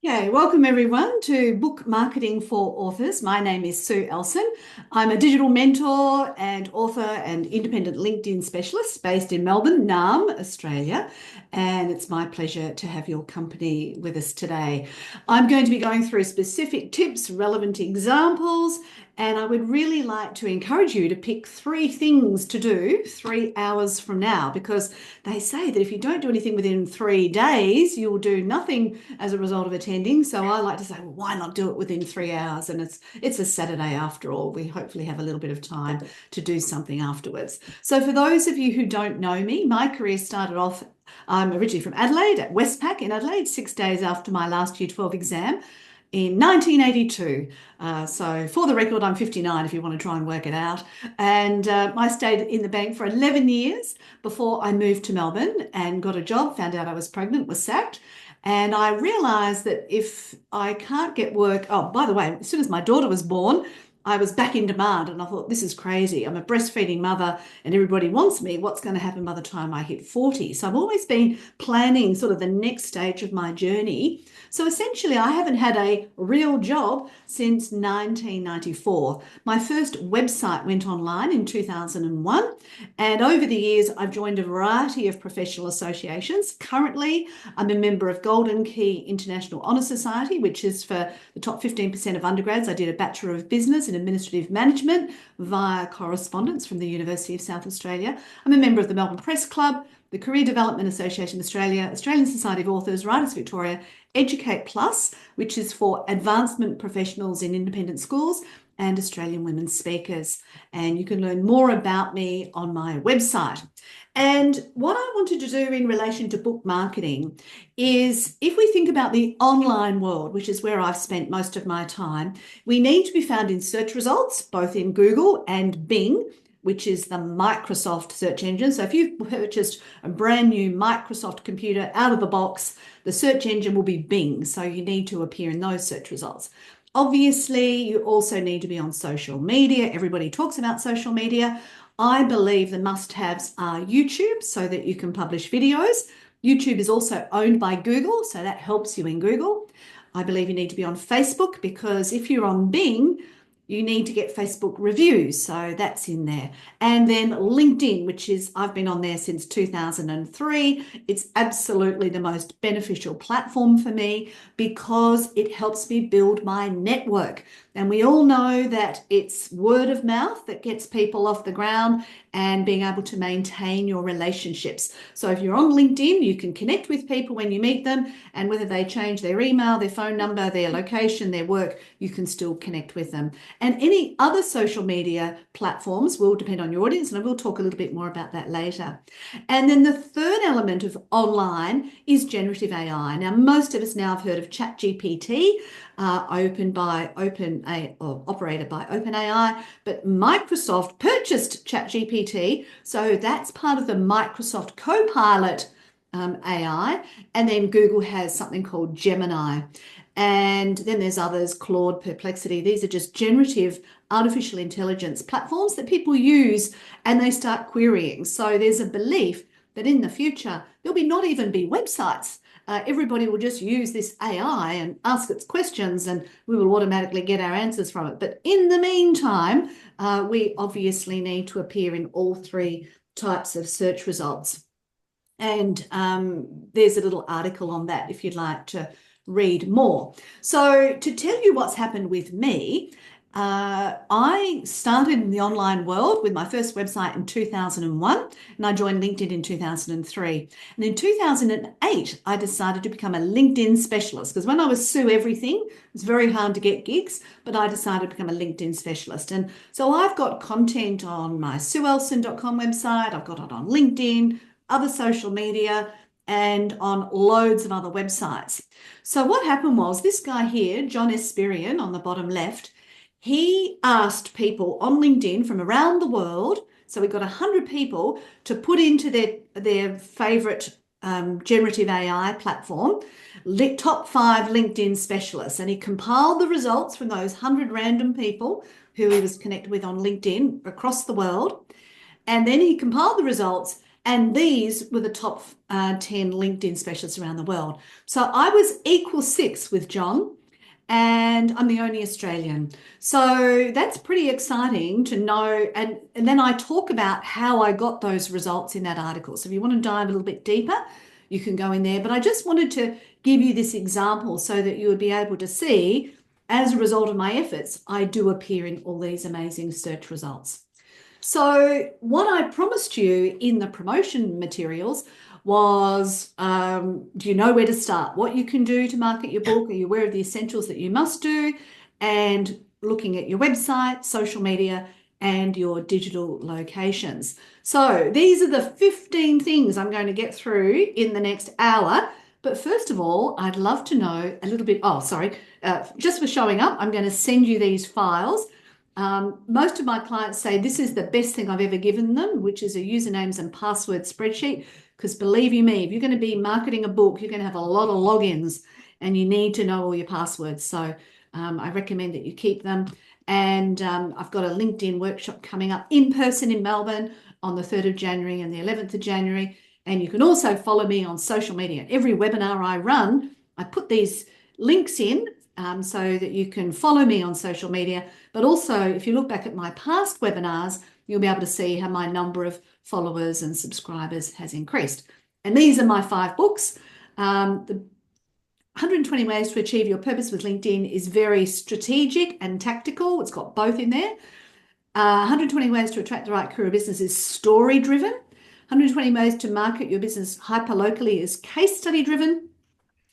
Okay, welcome everyone to Book Marketing for Authors. My name is Sue Ellson. I'm a digital mentor and author and independent LinkedIn specialist based in Melbourne, Naarm, Australia. And it's my pleasure to have your company with us today. I'm going to be going through specific tips, relevant examples, and I would really like to encourage you to pick 3 things to do 3 hours from now, because they say that if you don't do anything within 3 days, you'll do nothing as a result of attending. So I like to say, well, why not do it within 3 hours? And it's a Saturday after all. We hopefully have a little bit of time to do something afterwards. So for those of you who don't know me, my career started off, I'm originally from Adelaide, at Westpac in Adelaide, 6 days after my last Year 12 exam in 1982. So for the record, I'm 59 if you want to try and work it out. And I stayed in the bank for 11 years before I moved to Melbourne and got a job, found out I was pregnant, was sacked. And I realised that if I can't get work, oh, by the way, as soon as my daughter was born, I was back in demand and I thought, this is crazy. I'm a breastfeeding mother and everybody wants me. What's going to happen by the time I hit 40? So I've always been planning sort of the next stage of my journey. So essentially, I haven't had a real job since 1994. My first website went online in 2001. And over the years, I've joined a variety of professional associations. Currently, I'm a member of Golden Key International Honour Society, which is for the top 15% of undergrads. I did a Bachelor of Business in Administrative Management via correspondence from the University of South Australia. I'm a member of the Melbourne Press Club, the Career Development Association of Australia, Australian Society of Authors, Writers Victoria, Educate Plus, which is for advancement professionals in independent schools, and Australian Women Speakers. And you can learn more about me on my website. And what I wanted to do in relation to book marketing is, if we think about the online world, which is where I've spent most of my time, we need to be found in search results, both in Google and Bing, which is the Microsoft search engine. So if you've purchased a brand new Microsoft computer out of the box, the search engine will be Bing. So you need to appear in those search results. Obviously, you also need to be on social media. Everybody talks about social media. I believe the must-haves are YouTube, so that you can publish videos. YouTube is also owned by Google, so that helps you in Google. I believe you need to be on Facebook, because if you're on Bing, you need to get Facebook reviews, so that's in there. And then LinkedIn, which is, I've been on there since 2003. It's absolutely the most beneficial platform for me because it helps me build my network. And we all know that it's word of mouth that gets people off the ground and being able to maintain your relationships. So if you're on LinkedIn, you can connect with people when you meet them, and whether they change their email, their phone number, their location, their work, you can still connect with them. And any other social media platforms will depend on your audience, and I will talk a little bit more about that later. And then the third element of online is generative AI. Now, most of us now have heard of ChatGPT, operated by OpenAI, but Microsoft purchased ChatGPT, so that's part of the Microsoft Copilot AI, and then Google has something called Gemini. And then there's others, Claude, Perplexity. These are just generative artificial intelligence platforms that people use and they start querying. So there's a belief that in the future, there'll not even be websites. Everybody will just use this AI and ask its questions, and we will automatically get our answers from it. But in the meantime, we obviously need to appear in all 3 types of search results. And there's a little article on that if you'd like to read more. So to tell you what's happened with me, I started in the online world with my first website in 2001, and I joined LinkedIn in 2003. And in 2008, I decided to become a LinkedIn specialist, because when I was Sue Everything, it was very hard to get gigs, but I decided to become a LinkedIn specialist. And so I've got content on my sueelson.com website, I've got it on LinkedIn, other social media, and on loads of other websites. So what happened was, this guy here, John Esperian on the bottom left, he asked people on LinkedIn from around the world, so we got 100 people, to put into their favorite generative AI platform, top 5 LinkedIn specialists. And he compiled the results from those 100 random people who he was connected with on LinkedIn across the world. And then he compiled the results And these were the top 10 LinkedIn specialists around the world. So I was equal six with John, and I'm the only Australian. So that's pretty exciting to know. And then I talk about how I got those results in that article. So if you want to dive a little bit deeper, you can go in there. But I just wanted to give you this example so that you would be able to see, as a result of my efforts, I do appear in all these amazing search results. So what I promised you in the promotion materials was, do you know where to start? What you can do to market your book? Are you aware of the essentials that you must do? And looking at your website, social media, and your digital locations. So these are the 15 things I'm going to get through in the next hour. But first of all, I'd love to know a little bit, just for showing up, I'm going to send you these files. Most of my clients say this is the best thing I've ever given them, which is a usernames and password spreadsheet. Because believe you me, if you're going to be marketing a book, you're going to have a lot of logins and you need to know all your passwords. So I recommend that you keep them. And I've got a LinkedIn workshop coming up in person in Melbourne on the 3rd of January and the 11th of January. And you can also follow me on social media. Every webinar I run, I put these links in so that you can follow me on social media. But also, if you look back at my past webinars, you'll be able to see how my number of followers and subscribers has increased. And these are my 5 books. The 120 Ways to Achieve Your Purpose with LinkedIn is very strategic and tactical. It's got both in there. 120 Ways to Attract the Right Career Business is story-driven. 120 Ways to Market Your Business Hyper-Locally is case study-driven.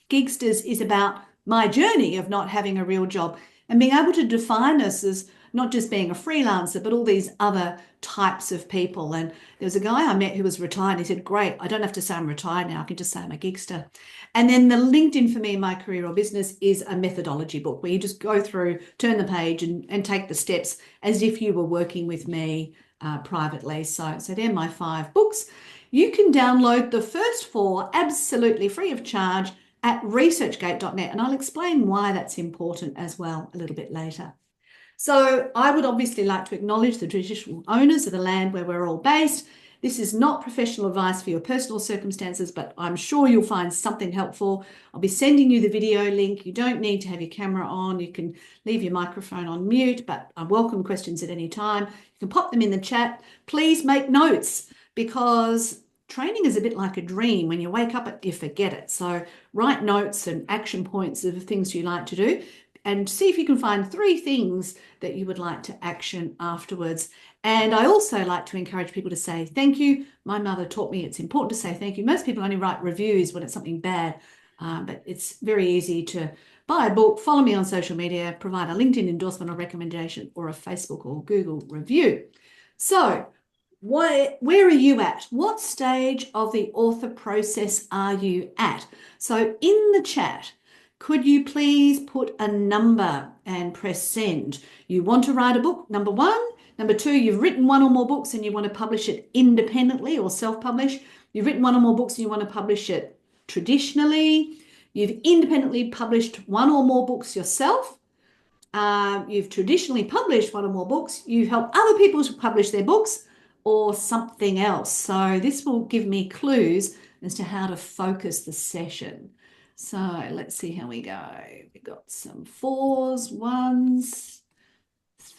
Gigsters is about my journey of not having a real job and being able to define us as not just being a freelancer, but all these other types of people. And there was a guy I met who was retired. He said, great, I don't have to say I'm retired now. I can just say I'm a gigster. And then the LinkedIn for Me, My Career or Business is a methodology book where you just go through, turn the page and take the steps as if you were working with me privately. So they're my 5 books. You can download the first 4 absolutely free of charge at researchgate.net. And I'll explain why that's important as well a little bit later. So I would obviously like to acknowledge the traditional owners of the land where we're all based. This is not professional advice for your personal circumstances, but I'm sure you'll find something helpful. I'll be sending you the video link. You don't need to have your camera on. You can leave your microphone on mute, but I welcome questions at any time. You can pop them in the chat. Please make notes because training is a bit like a dream. When you wake up, you forget it. So write notes and action points of the things you like to do and see if you can find 3 things that you would like to action afterwards. And I also like to encourage people to say thank you. My mother taught me it's important to say thank you. Most people only write reviews when it's something bad, but it's very easy to buy a book, follow me on social media, provide a LinkedIn endorsement or recommendation or a Facebook or Google review. So where are you at? What stage of the author process are you at? So in the chat, could you please put a number and press send? You want to write a book, number 1. Number 2, you've written 1 or more books and you want to publish it independently or self-publish. You've written 1 or more books and you want to publish it traditionally. You've independently published 1 or more books yourself. You've traditionally published 1 or more books. You help other people to publish their books or something else. So this will give me clues as to how to focus the session. So let's see how we go. We've got some 4s, 1s,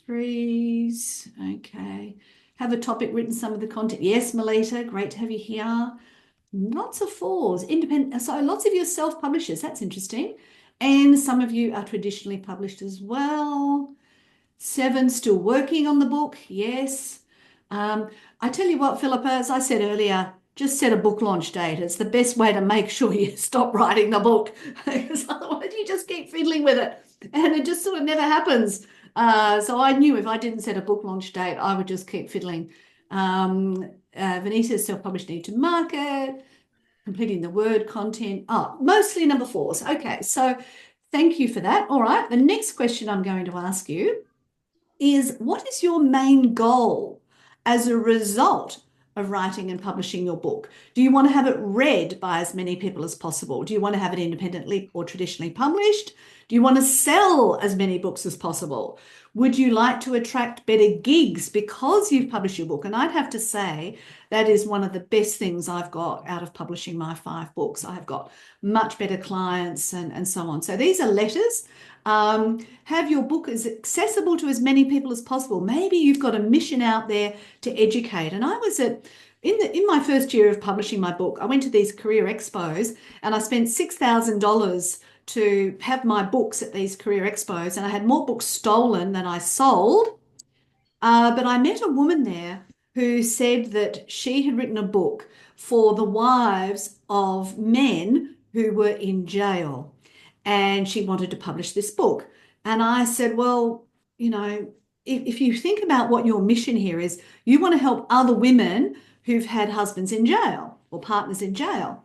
3s. Okay. Have a topic written, some of the content. Yes, Melita, great to have you here. Lots of 4s, independent. So lots of you are self-publishers. That's interesting. And some of you are traditionally published as well. 7 still working on the book. Yes. I tell you what, Philippa, as I said earlier, just set a book launch date. It's the best way to make sure you stop writing the book because otherwise you just keep fiddling with it and it just sort of never happens. So I knew if I didn't set a book launch date, I would just keep fiddling. Vanessa's self-published need to market, completing the Word content. Oh, mostly number 4s. Okay, so thank you for that. All right, the next question I'm going to ask you is, what is your main goal as a result of writing and publishing your book? Do you want to have it read by as many people as possible? Do you want to have it independently or traditionally published? Do you want to sell as many books as possible? Would you like to attract better gigs because you've published your book? And I'd have to say that is one of the best things I've got out of publishing my 5 books. I have got much better clients and so on. So these are letters. Have your book as accessible to as many people as possible. Maybe you've got a mission out there to educate. And I was in my first year of publishing my book, I went to these career expos and I spent $6,000 to have my books at these career expos, and I had more books stolen than I sold. But I met a woman there who said that she had written a book for the wives of men who were in jail, and she wanted to publish this book. And I said, well, you know, if you think about what your mission here is, you want to help other women who've had husbands in jail or partners in jail.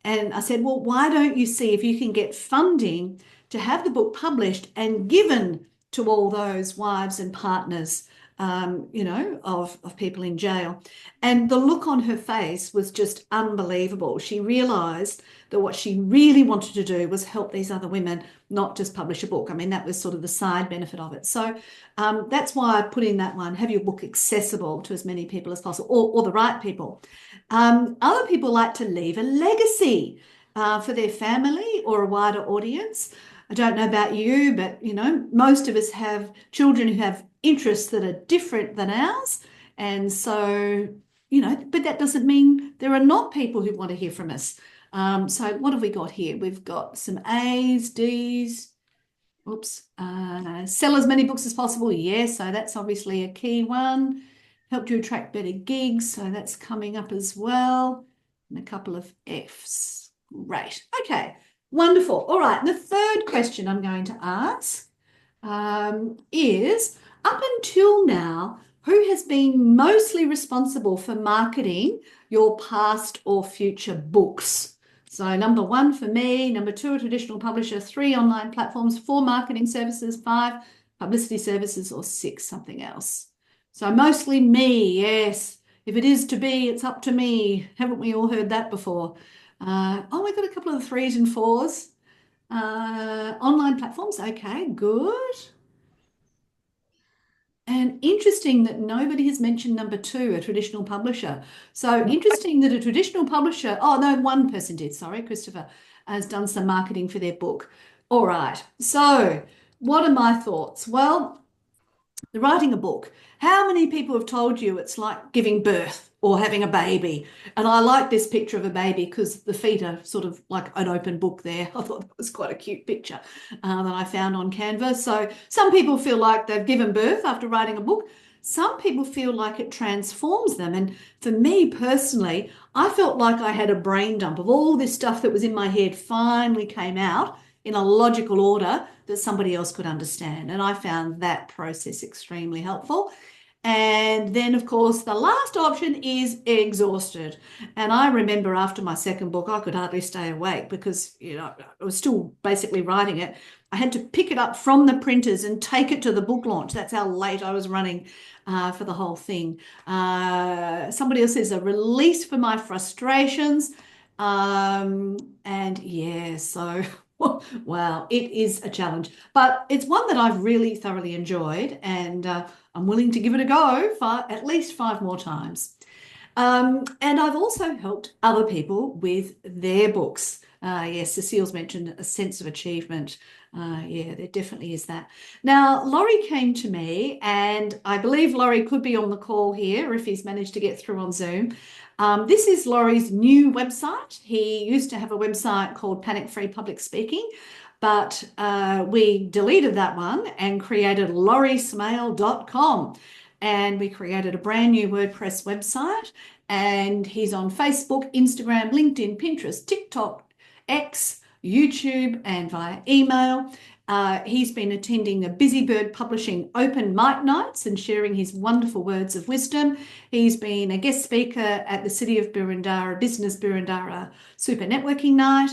And I said, well, why don't you see if you can get funding to have the book published and given to all those wives and partners, of people in jail. And the look on her face was just unbelievable. She realised that what she really wanted to do was help these other women, not just publish a book. I mean, that was sort of the side benefit of it. So that's why I put in that one, have your book accessible to as many people as possible, or the right people. Other people like to leave a legacy for their family or a wider audience. I don't know about you, but most of us have children who have interests that are different than ours. And so, but that doesn't mean there are not people who want to hear from us. So what have we got here? We've got some A's, D's, sell as many books as possible. Yes, so that's obviously a key one. Help you attract better gigs. So that's coming up as well. And a couple of F's. Great. Okay. Wonderful. All right. And the third question I'm going to ask is, up until now, who has been mostly responsible for marketing your past or future books? So number 1 for me, number 2, a traditional publisher, 3, online platforms, 4, marketing services, 5, publicity services, or 6, something else. So mostly me, yes. If it is to be, it's up to me. Haven't we all heard that before? We've got a couple of 3s and 4s. Online platforms, okay, good. And interesting that nobody has mentioned number 2, a traditional publisher. So interesting that a traditional publisher, oh no, one person did, sorry, Christopher, has done some marketing for their book. All right, so what are my thoughts? Well, writing a book, how many people have told you it's like giving birth or having a baby? And I like this picture of a baby because the feet are sort of like an open book there. I thought that was quite a cute picture that I found on Canva. So some people feel like they've given birth after writing a book. Some people feel like it transforms them. And for me personally, I felt like I had a brain dump of all this stuff that was in my head finally came out in a logical order that somebody else could understand. And I found that process extremely helpful. And then, of course, the last option is exhausted. And I remember after my second book, I could hardly stay awake because, I was still basically writing it. I had to pick it up from the printers and take it to the book launch. That's how late I was running for the whole thing. Somebody else says a release for my frustrations. And yeah, so wow, it is a challenge, but it's one that I've really thoroughly enjoyed, and I'm willing to give it a go at least 5 more times. And I've also helped other people with their books. Yes, Cecile's mentioned a sense of achievement. Yeah, there definitely is that. Now, Laurie came to me, and I believe Laurie could be on the call here if he's managed to get through on Zoom. This is Laurie's new website. He used to have a website called Panic Free Public Speaking, but we deleted that one and created lauriesmail.com. And we created a brand new WordPress website, and he's on Facebook, Instagram, LinkedIn, Pinterest, TikTok, X, YouTube, and via email. He's been attending the Busy Bird Publishing open mic nights and sharing his wonderful words of wisdom. He's been a guest speaker at the City of Boroondara Business Boroondara Super Networking Night.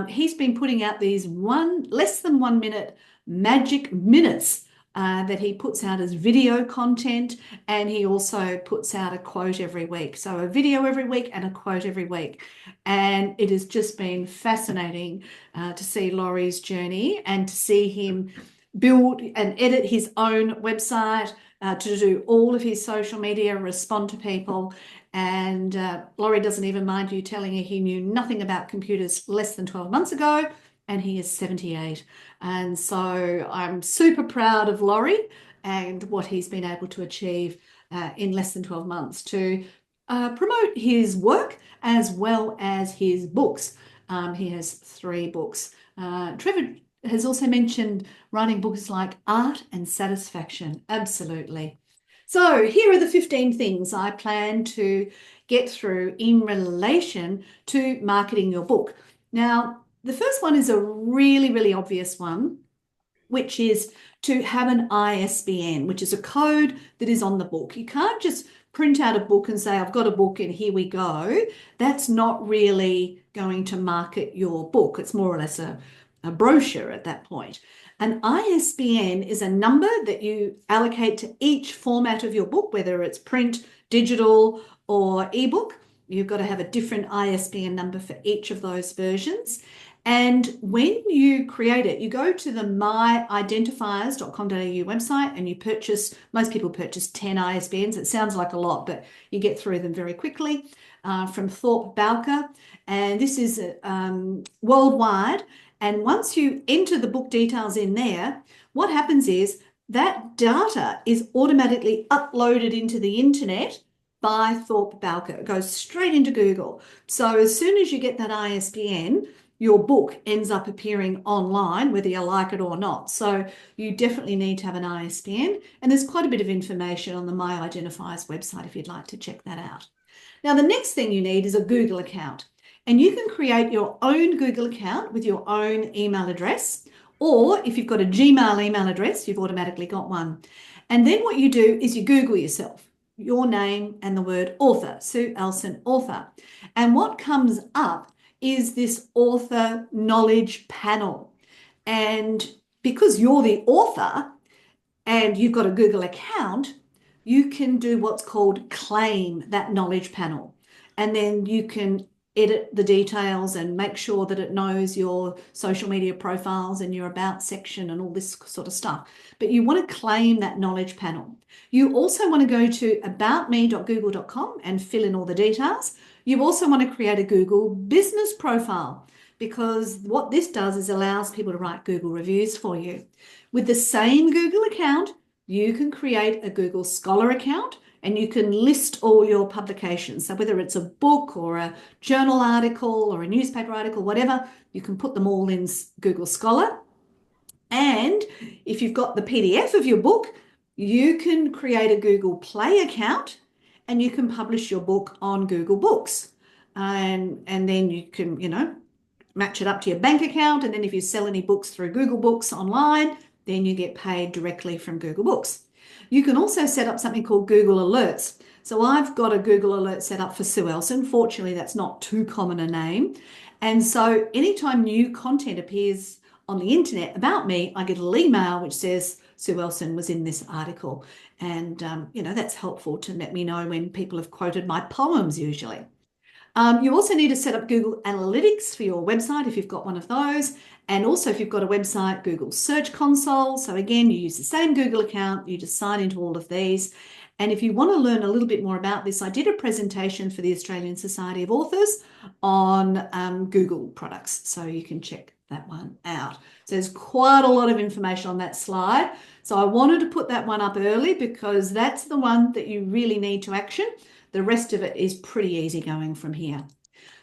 He's been putting out these less than 1 minute magic minutes that he puts out as video content, and he also puts out a quote every week. So a video every week and a quote every week. And it has just been fascinating to see Laurie's journey and to see him build and edit his own website, to do all of his social media, respond to people. And Laurie doesn't even mind you telling her he knew nothing about computers less than 12 months ago, and he is 78. And so I'm super proud of Laurie and what he's been able to achieve in less than 12 months to promote his work as well as his books. He has 3 books. Trevor has also mentioned writing books like Art and Satisfaction. Absolutely. So here are the 15 things I plan to get through in relation to marketing your book. Now, the first one is a really, really obvious one, which is to have an ISBN, which is a code that is on the book. You can't just print out a book and say, I've got a book and here we go. That's not really going to market your book. It's more or less a brochure at that point. An ISBN is a number that you allocate to each format of your book, whether it's print, digital, or ebook. You've got to have a different ISBN number for each of those versions. And when you create it, you go to the myidentifiers.com.au website and you purchase, most people purchase 10 ISBNs. It sounds like a lot, but you get through them very quickly, from Thorpe Bowker. And this is worldwide. And once you enter the book details in there, what happens is that data is automatically uploaded into the internet by Thorpe Bowker. It goes straight into Google. So as soon as you get that ISBN, your book ends up appearing online, whether you like it or not. So you definitely need to have an ISBN. And there's quite a bit of information on the My Identifiers website if you'd like to check that out. Now, the next thing you need is a Google account. And you can create your own Google account with your own email address, or if you've got a Gmail email address, you've automatically got one. And then what you do is you Google yourself, your name and the word author, Sue Ellson, author. And what comes up is this author knowledge panel. And because you're the author and you've got a Google account, you can do what's called claim that knowledge panel. And then you can edit the details and make sure that it knows your social media profiles and your about section and all this sort of stuff. But you want to claim that knowledge panel. You also want to go to aboutme.google.com and fill in all the details. You also want to create a Google business profile, because what this does is allows people to write Google reviews for you. With the same Google account, you can create a Google Scholar account and you can list all your publications. So whether it's a book or a journal article or a newspaper article, whatever, you can put them all in Google Scholar. And if you've got the PDF of your book, you can create a Google Play account and you can publish your book on Google Books. And then you can, match it up to your bank account. And then if you sell any books through Google Books online, then you get paid directly from Google Books. You can also set up something called Google Alerts. So I've got a Google Alert set up for Sue Ellson. Fortunately, that's not too common a name. And so anytime new content appears on the internet about me, I get a little email which says Sue Ellson was in this article. And, that's helpful to let me know when people have quoted my poems usually. You also need to set up Google Analytics for your website if you've got one of those. And also if you've got a website, Google Search Console. So again, you use the same Google account, you just sign into all of these. And if you want to learn a little bit more about this, I did a presentation for the Australian Society of Authors on Google products. So you can check that one out. So there's quite a lot of information on that slide. So I wanted to put that one up early because that's the one that you really need to action. The rest of it is pretty easy going from here.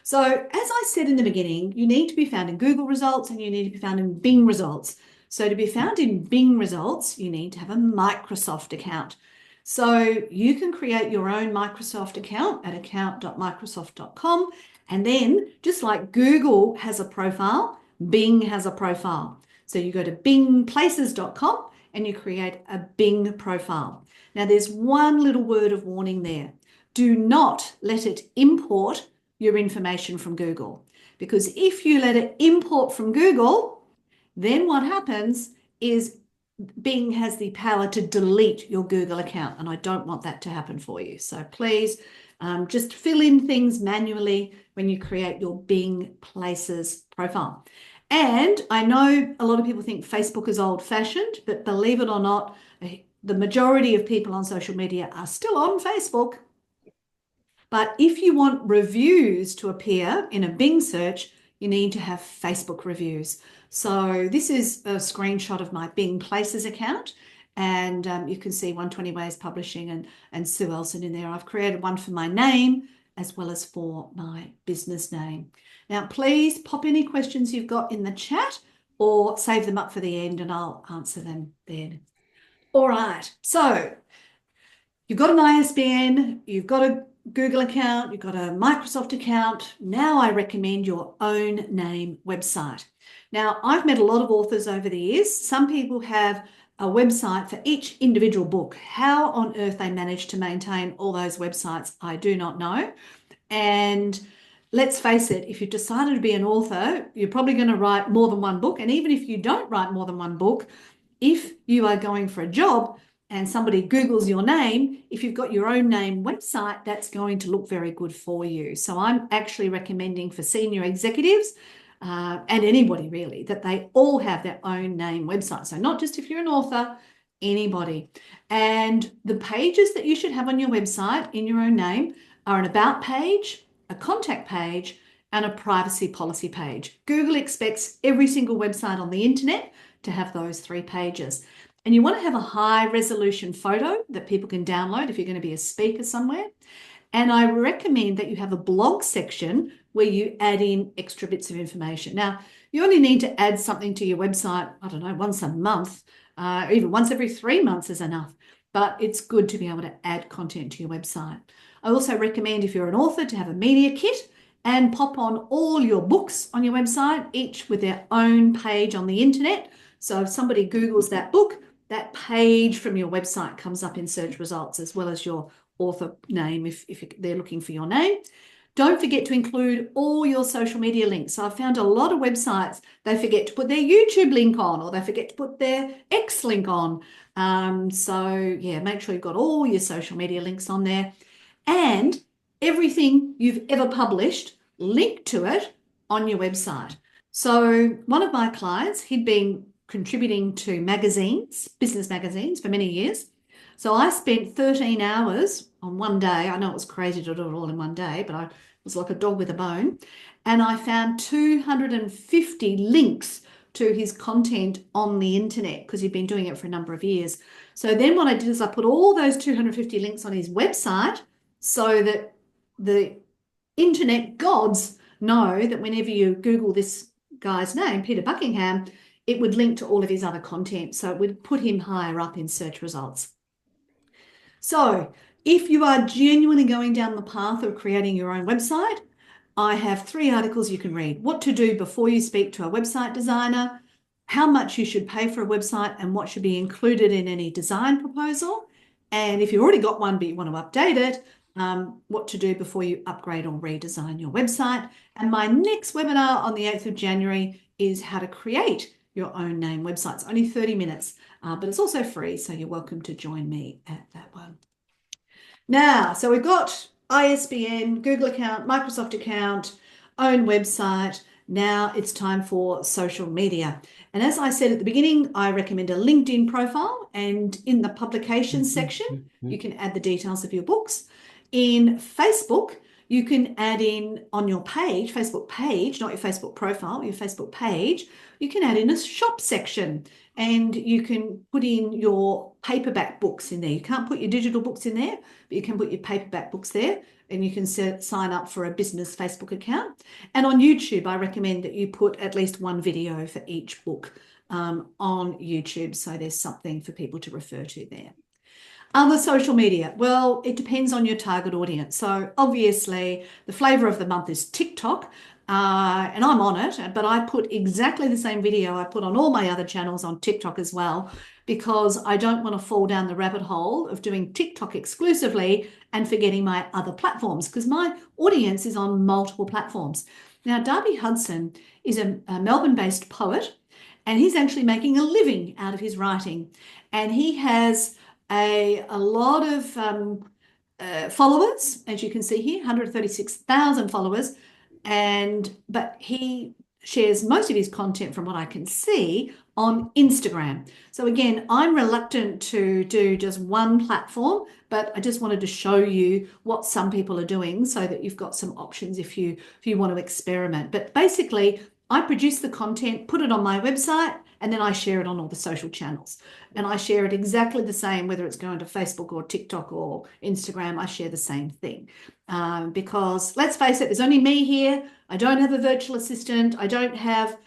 So as I said in the beginning, you need to be found in Google results and you need to be found in Bing results. So to be found in Bing results, you need to have a Microsoft account. So you can create your own Microsoft account at account.microsoft.com. And then just like Google has a profile, Bing has a profile. So you go to bingplaces.com and you create a Bing profile. Now there's one little word of warning there. Do not let it import your information from Google, because if you let it import from Google, then what happens is Bing has the power to delete your Google account, and I don't want that to happen for you. So please just fill in things manually when you create your Bing Places profile. And I know a lot of people think Facebook is old-fashioned, but believe it or not, the majority of people on social media are still on Facebook. But if you want reviews to appear in a Bing search, you need to have Facebook reviews. So this is a screenshot of my Bing Places account, and you can see 120 Ways Publishing and Sue Ellson in there. I've created one for my name as well as for my business name. Now, please pop any questions you've got in the chat or save them up for the end and I'll answer them then. All right, so you've got an ISBN, you've got a Google account, you've got a Microsoft account. Now I recommend your own name website. Now, I've met a lot of authors over the years. Some people have a website for each individual book. How on earth they manage to maintain all those websites, I do not know. And let's face it, if you've decided to be an author, you're probably going to write more than one book. And even if you don't write more than one book, if you are going for a job and somebody Googles your name, if you've got your own name website, that's going to look very good for you. So I'm actually recommending for senior executives and anybody really, that they all have their own name website. So not just if you're an author, anybody. And the pages that you should have on your website in your own name are an about page, a contact page, and a privacy policy page. Google expects every single website on the internet to have those 3 pages. And you want to have a high resolution photo that people can download if you're going to be a speaker somewhere. And I recommend that you have a blog section where you add in extra bits of information. Now, you only need to add something to your website, I don't know, once a month, even once every 3 months is enough. But it's good to be able to add content to your website. I also recommend if you're an author to have a media kit and pop on all your books on your website, each with their own page on the internet. So if somebody Googles that book, that page from your website comes up in search results as well as your author name if they're looking for your name. Don't forget to include all your social media links. So I've found a lot of websites, they forget to put their YouTube link on or they forget to put their X link on. So yeah, make sure you've got all your social media links on there and everything you've ever published, link to it on your website. So one of my clients, he'd been contributing to magazines, business magazines for many years. So I spent 13 hours on one day. I know it was crazy to do it all in one day, but I was like a dog with a bone. And I found 250 links to his content on the internet because he'd been doing it for a number of years. So then what I did is I put all those 250 links on his website so that the internet gods know that whenever you Google this guy's name, Peter Buckingham, it would link to all of his other content. So it would put him higher up in search results. So if you are genuinely going down the path of creating your own website, I have 3 articles you can read. What to do before you speak to a website designer, how much you should pay for a website and what should be included in any design proposal. And if you've already got one but you want to update it, what to do before you upgrade or redesign your website. And my next webinar on the 8th of January is how to create your own name website. It's only 30 minutes, but it's also free, so you're welcome to join me at that one. Now, so we've got ISBN, Google account, Microsoft account, own website. Now it's time for social media. And as I said at the beginning, I recommend a LinkedIn profile, and in the publications section, you can add the details of your books. In Facebook, you can add in on your page, Facebook page, not your Facebook profile, your Facebook page, you can add in a shop section and you can put in your paperback books in there. You can't put your digital books in there, but you can put your paperback books there and you can sign up for a business Facebook account. And on YouTube, I recommend that you put at least one video for each book on YouTube. So there's something for people to refer to there. Other social media, well, it depends on your target audience. So obviously the flavor of the month is TikTok, and I'm on it, but I put exactly the same video I put on all my other channels on TikTok as well, because I don't want to fall down the rabbit hole of doing TikTok exclusively and forgetting my other platforms, because my audience is on multiple platforms. Now, Darby Hudson is a Melbourne-based poet, and he's actually making a living out of his writing, and he has a lot of followers, as you can see here, 136,000 followers, but he shares most of his content, from what I can see, on Instagram. So again, I'm reluctant to do just one platform, but I just wanted to show you what some people are doing so that you've got some options if you want to experiment. But basically, I produce the content, put it on my website, and then I share it on all the social channels. And I share it exactly the same, whether it's going to Facebook or TikTok or Instagram, I share the same thing. Because let's face it, there's only me here. I don't have a virtual assistant. I don't have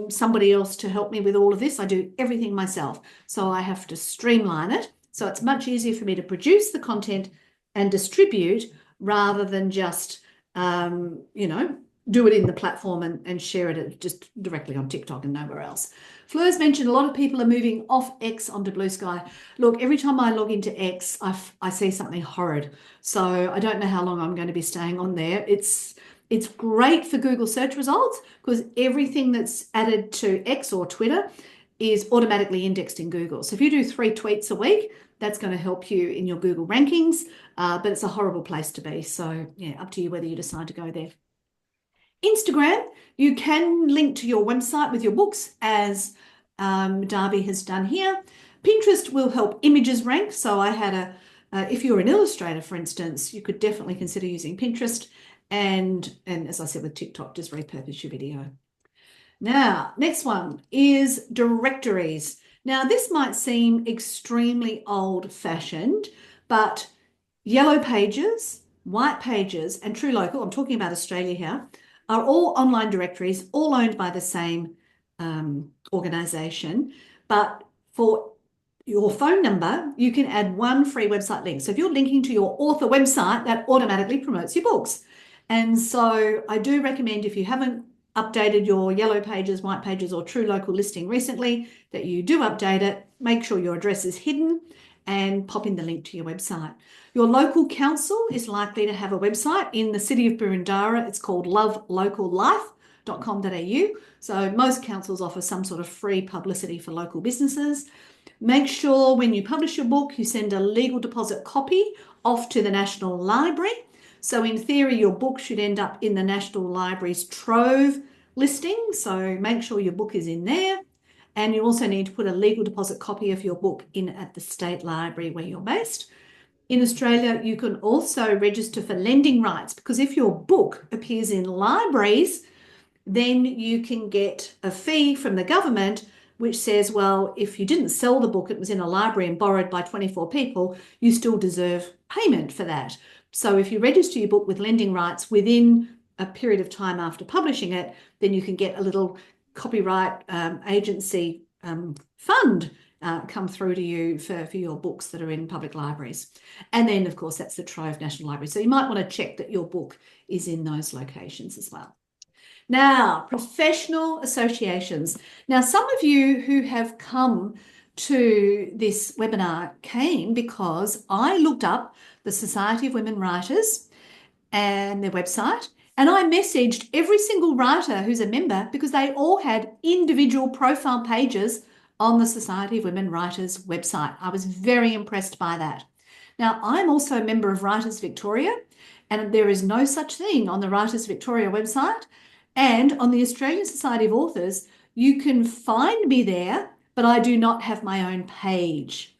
somebody else to help me with all of this. I do everything myself. So I have to streamline it. So it's much easier for me to produce the content and distribute rather than just, do it in the platform and share it just directly on TikTok and nowhere else. Fleur's mentioned a lot of people are moving off X onto Blue Sky. Look, every time I log into X, I see something horrid. So I don't know how long I'm going to be staying on there. It's great for Google search results because everything that's added to X or Twitter is automatically indexed in Google. So if you do 3 tweets a week, that's going to help you in your Google rankings, but it's a horrible place to be. So yeah, up to you whether you decide to go there. Instagram, you can link to your website with your books, as Darby has done here. Pinterest will help images rank. So I had if you're an illustrator, for instance, you could definitely consider using Pinterest. And as I said with TikTok, just repurpose your video. Now, next one is directories. Now, this might seem extremely old-fashioned, but Yellow Pages, White Pages, and True Local, I'm talking about Australia here, are all online directories, all owned by the same organisation. But for your phone number, you can add one free website link. So if you're linking to your author website, that automatically promotes your books. And so I do recommend, if you haven't updated your Yellow Pages, White Pages, or True Local listing recently, that you do update it, make sure your address is hidden, and pop in the link to your website. Your local council is likely to have a website. In the city of Boroondara, it's called lovelocallife.com.au. So most councils offer some sort of free publicity for local businesses. Make sure when you publish your book, you send a legal deposit copy off to the National Library. So in theory, your book should end up in the National Library's Trove listing. So make sure your book is in there. And you also need to put a legal deposit copy of your book in at the State Library where you're based. In Australia, you can also register for lending rights, because if your book appears in libraries, then you can get a fee from the government which says, well, if you didn't sell the book, it was in a library and borrowed by 24 people, you still deserve payment for that. So if you register your book with lending rights within a period of time after publishing it, then you can get a little copyright agency fund come through to you for your books that are in public libraries. And then, of course, that's the Trove National Library. So you might want to check that your book is in those locations as well. Now, professional associations. Now, some of you who have come to this webinar came because I looked up the Society of Women Writers and their website, and I messaged every single writer who's a member because they all had individual profile pages on the Society of Women Writers website. I was very impressed by that. Now, I'm also a member of Writers Victoria, and there is no such thing on the Writers Victoria website. And on the Australian Society of Authors, you can find me there, but I do not have my own page.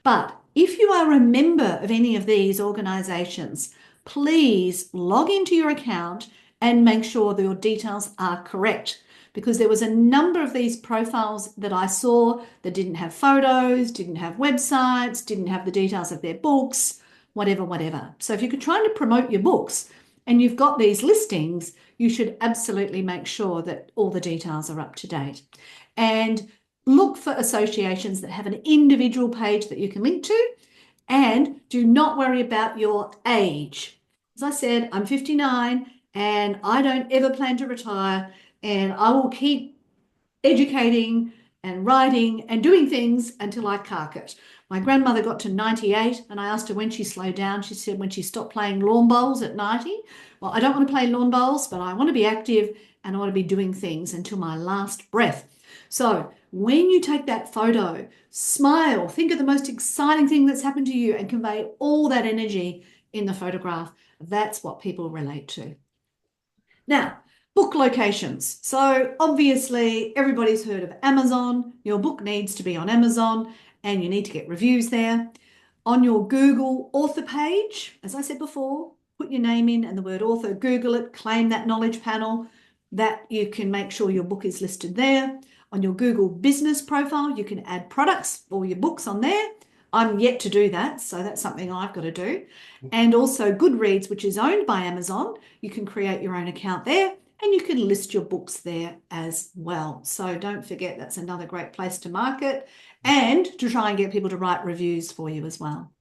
But if you are a member of any of these organisations, please log into your account and make sure that your details are correct, because there was a number of these profiles that I saw that didn't have photos, didn't have websites, didn't have the details of their books, whatever. So if you're trying to promote your books and you've got these listings, you should absolutely make sure that all the details are up to date. And look for associations that have an individual page that you can link to, and do not worry about your age. As I said, I'm 59 and I don't ever plan to retire, and I will keep educating and writing and doing things until I cark it. My grandmother got to 98 and I asked her when she slowed down. She said when she stopped playing lawn bowls at 90. Well, I don't want to play lawn bowls, but I want to be active and I want to be doing things until my last breath. So when you take that photo, smile, think of the most exciting thing that's happened to you and convey all that energy in the photograph. That's what people relate to. Now, Book locations. So obviously everybody's heard of Amazon. Your book needs to be on Amazon and you need to get reviews there. On your Google author page, as I said before, put your name in and the word author, Google it, claim that knowledge panel, that you can make sure your book is listed there. On your Google business profile, you can add products or your books on there. I'm yet to do that, so that's something I've got to do. And also Goodreads, which is owned by Amazon, you can create your own account there and you can list your books there as well. So don't forget, that's another great place to market and to try and get people to write reviews for you as well.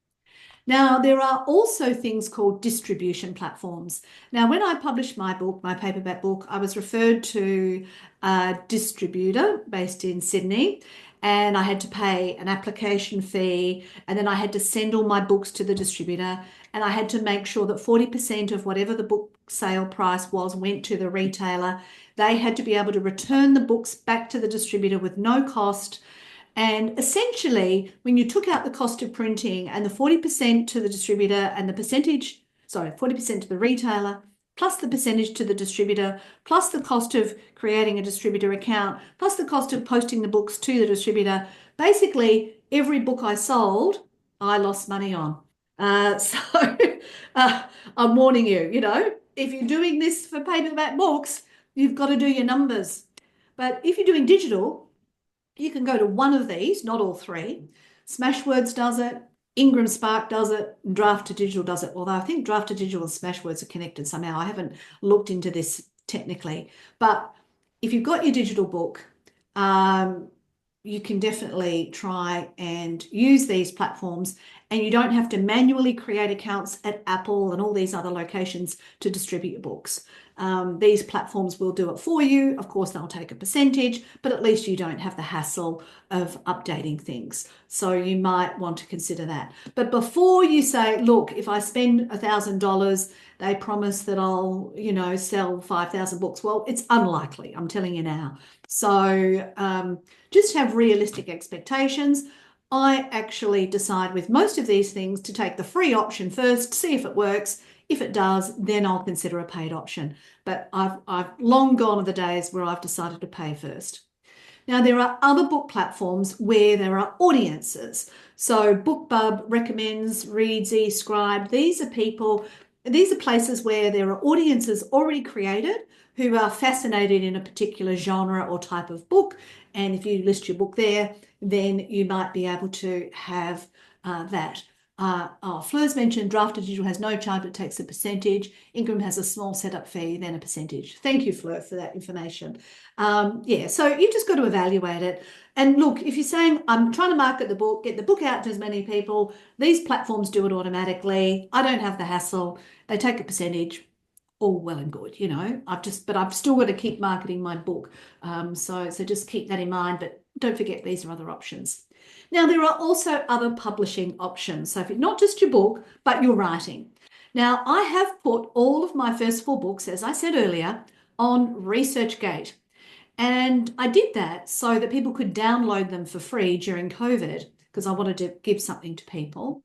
Now, there are also things called distribution platforms. Now, when I published my book, my paperback book, I was referred to a distributor based in Sydney, and I had to pay an application fee, and then I had to send all my books to the distributor, and I had to make sure that 40% of whatever the book sale price was went to the retailer. They had to be able to return the books back to the distributor with no cost. And essentially, when you took out the cost of printing and the 40% to the distributor and the percentage, 40% to the retailer, plus the percentage to the distributor, plus the cost of creating a distributor account, plus the cost of posting the books to the distributor, basically every book I sold, I lost money on. So I'm warning you, if you're doing this for paperback books, you've got to do your numbers. But if you're doing digital, you can go to one of these, not all three. Smashwords does it, Ingram Spark does it, and Draft to Digital does it. Although I think Draft to Digital and Smashwords are connected somehow. I haven't looked into this technically. But if you've got your digital book, you can definitely try and use these platforms, and you don't have to manually create accounts at Apple and all these other locations to distribute your books. These platforms will do it for you. Of course, they'll take a percentage, but at least you don't have the hassle of updating things. So you might want to consider that. But before you say, look, if I spend $1,000, they promise that I'll, sell 5,000 books. Well, it's unlikely, I'm telling you now. So just have realistic expectations. I actually decide with most of these things to take the free option first, see if it works. If it does, then I'll consider a paid option. But I've long gone are the days where I've decided to pay first. Now, there are other book platforms where there are audiences. So BookBub recommends, Readsy, Scribe. These are places where there are audiences already created who are fascinated in a particular genre or type of book. And if you list your book there, then you might be able to have that. Fleur's mentioned Draft to Digital has no charge, but takes a percentage. Ingram has a small setup fee, then a percentage. Thank you, Fleur, for that information. So you've just got to evaluate it. And look, if you're saying, I'm trying to market the book, get the book out to as many people, these platforms do it automatically. I don't have the hassle. They take a percentage. All well and good, but I've still got to keep marketing my book. So just keep that in mind, but don't forget these are other options. Now, there are also other publishing options. So if it's not just your book, but your writing. Now, I have put all of my first 4 books, as I said earlier, on ResearchGate. And I did that so that people could download them for free during COVID, because I wanted to give something to people.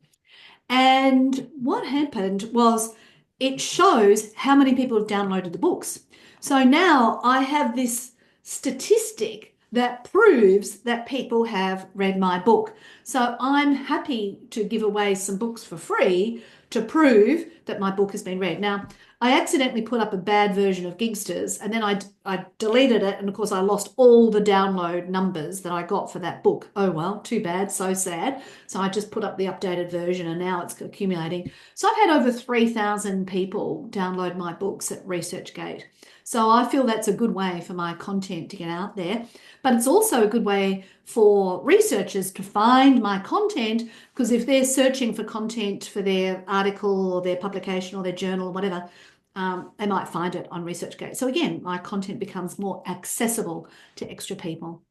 And what happened was it shows how many people have downloaded the books. So now I have this statistic that proves that people have read my book. So I'm happy to give away some books for free to prove that my book has been read. Now, I accidentally put up a bad version of Gigsters, and then I deleted it, and of course I lost all the download numbers that I got for that book. Oh well, too bad, so sad. So I just put up the updated version, and now it's accumulating. So I've had over 3,000 people download my books at ResearchGate. So I feel that's a good way for my content to get out there. But it's also a good way for researchers to find my content, because if they're searching for content for their article or their publication or their journal or whatever, they might find it on ResearchGate. So again, my content becomes more accessible to extra people.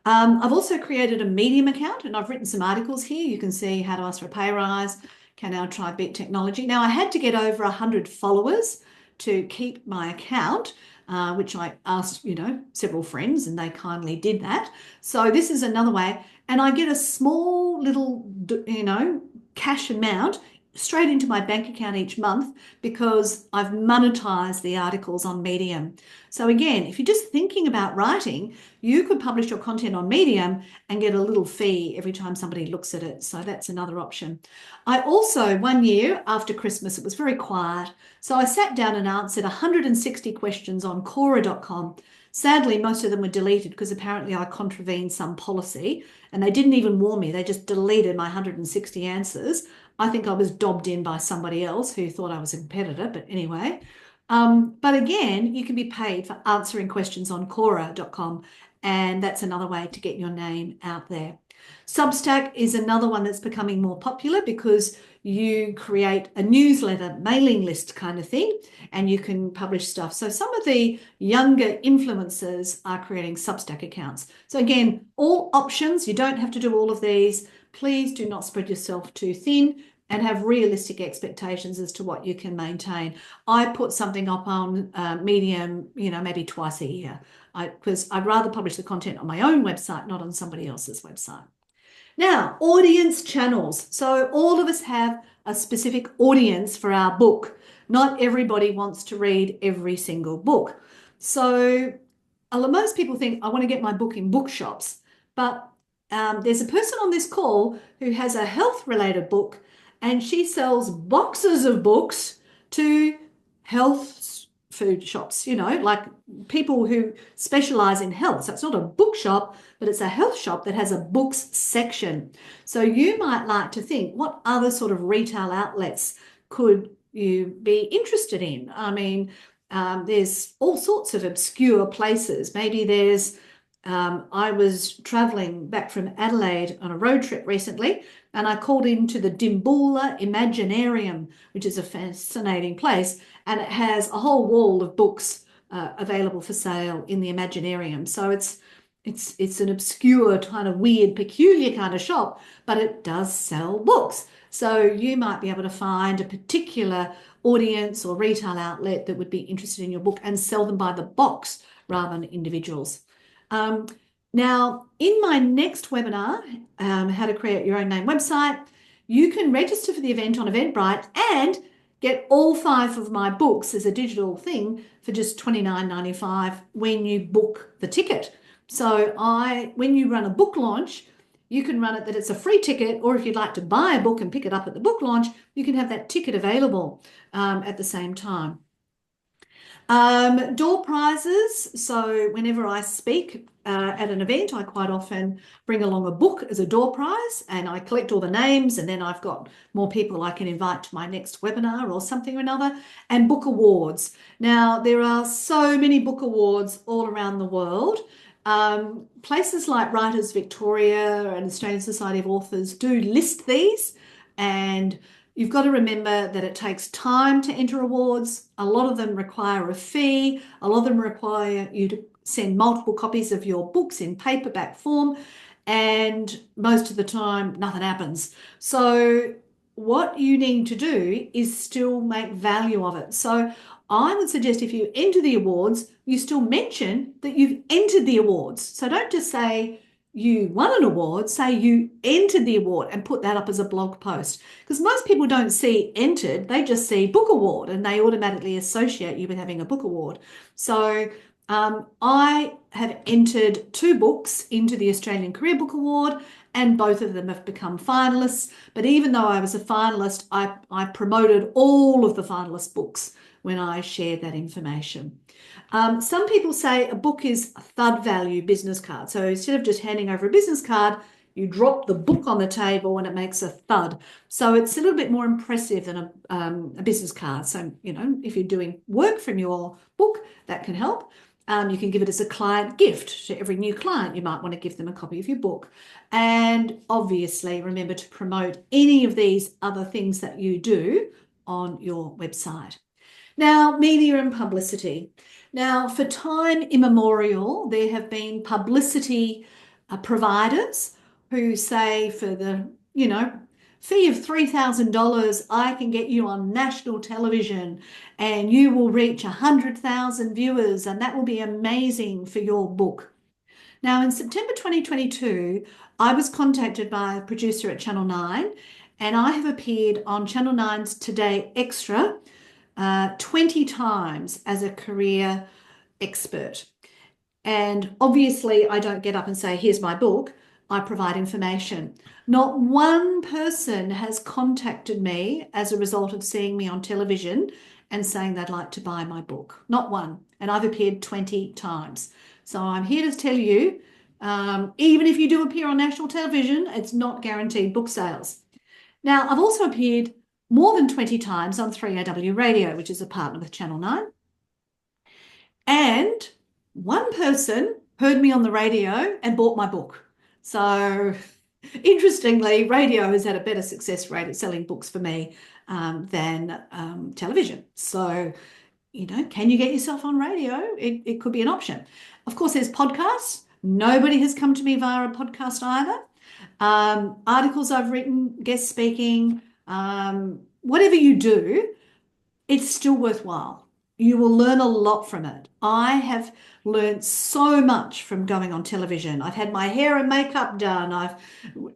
I've also created a Medium account, and I've written some articles here. You can see how to ask for a pay rise, can now try beat technology. Now, I had to get over 100 followers to keep my account, which I asked, several friends, and they kindly did that. So this is another way. And I get a small little, cash amount straight into my bank account each month because I've monetized the articles on Medium. So again, if you're just thinking about writing, you could publish your content on Medium and get a little fee every time somebody looks at it. So that's another option. I also, one year after Christmas, it was very quiet. So I sat down and answered 160 questions on Quora.com. Sadly, most of them were deleted because apparently I contravened some policy and they didn't even warn me. They just deleted my 160 answers. I think I was dobbed in by somebody else who thought I was a competitor, but anyway. But again, you can be paid for answering questions on Quora.com, and that's another way to get your name out there. Substack is another one that's becoming more popular because you create a newsletter, mailing list kind of thing, and you can publish stuff. So some of the younger influencers are creating Substack accounts. So again, all options. You don't have to do all of these. Please do not spread yourself too thin and have realistic expectations as to what you can maintain. I put something up on Medium, maybe twice a year, because I'd rather publish the content on my own website, not on somebody else's website. Now, audience channels. So all of us have a specific audience for our book. Not everybody wants to read every single book. So most people think, I want to get my book in bookshops, but there's a person on this call who has a health-related book and she sells boxes of books to health food shops, like people who specialize in health. So it's not a bookshop, but it's a health shop that has a books section. So you might like to think, what other sort of retail outlets could you be interested in? I mean, there's all sorts of obscure places. Maybe there's I was traveling back from Adelaide on a road trip recently, and I called into the Dimboola Imaginarium, which is a fascinating place, and it has a whole wall of books available for sale in the Imaginarium. So it's an obscure, kind of weird, peculiar kind of shop, but it does sell books. So you might be able to find a particular audience or retail outlet that would be interested in your book and sell them by the box rather than individuals. Now, in my next webinar, how to create your own name website, you can register for the event on Eventbrite and get all 5 of my books as a digital thing for just $29.95 when you book the ticket. So when you run a book launch, you can run it that it's a free ticket, or if you'd like to buy a book and pick it up at the book launch, you can have that ticket available at the same time. Door prizes. So whenever I speak at an event, I quite often bring along a book as a door prize and I collect all the names, and then I've got more people I can invite to my next webinar or something or another. And book awards. Now, there are so many book awards all around the world. Places like Writers Victoria and Australian Society of Authors do list these, and you've got to remember that it takes time to enter awards. A lot of them require a fee. A lot of them require you to send multiple copies of your books in paperback form, and most of the time nothing happens. So what you need to do is still make value of it. So I would suggest if you enter the awards, you still mention that you've entered the awards. So don't just say you won an award, say you entered the award and put that up as a blog post. Because most people don't see entered, they just see book award and they automatically associate you with having a book award. So I have entered 2 books into the Australian Career Book Award, and both of them have become finalists. But even though I was a finalist, I promoted all of the finalist books when I shared that information. Some people say a book is a thud value business card. So instead of just handing over a business card, you drop the book on the table and it makes a thud. So it's a little bit more impressive than a business card. So, if you're doing work from your book, that can help. You can give it as a client gift to every new client. You might want to give them a copy of your book. And obviously, remember to promote any of these other things that you do on your website. Now, media and publicity. Now, for time immemorial, there have been publicity providers who say for the, fee of $3,000, I can get you on national television and you will reach 100,000 viewers, and that will be amazing for your book. Now, in September 2022, I was contacted by a producer at Channel 9, and I have appeared on Channel 9's Today Extra 20 times as a career expert. And obviously, I don't get up and say, here's my book. I provide information. Not one person has contacted me as a result of seeing me on television and saying they'd like to buy my book. Not one. And I've appeared 20 times. So I'm here to tell you, even if you do appear on national television, it's not guaranteed book sales. Now, I've also appeared more than 20 times on 3AW Radio, which is a partner with Channel 9. And one person heard me on the radio and bought my book. So interestingly, radio has had a better success rate at selling books for me than television. So, can you get yourself on radio? It could be an option. Of course, there's podcasts. Nobody has come to me via a podcast either. Articles I've written, guest speaking, whatever you do, it's still worthwhile. You will learn a lot from it. I have learned so much from going on television. I've had my hair and makeup done. I've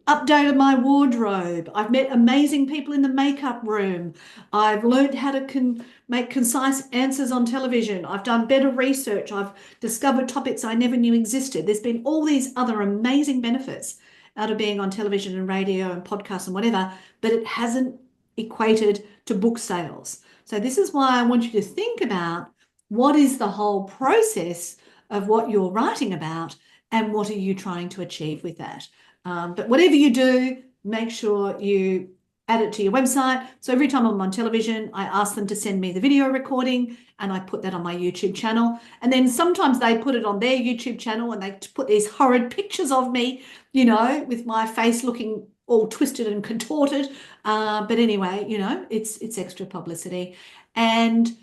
updated my wardrobe. I've met amazing people in the makeup room. I've learned how to make concise answers on television. I've done better research. I've discovered topics I never knew existed. There's been all these other amazing benefits out of being on television and radio and podcasts and whatever, but it hasn't equated to book sales. So this is why I want you to think about what is the whole process of what you're writing about and what are you trying to achieve with that. But whatever you do, make sure you add it to your website. So every time I'm on television, I ask them to send me the video recording and I put that on my YouTube channel. And then sometimes they put it on their YouTube channel and they put these horrid pictures of me, with my face looking all twisted and contorted. But anyway, it's extra publicity. And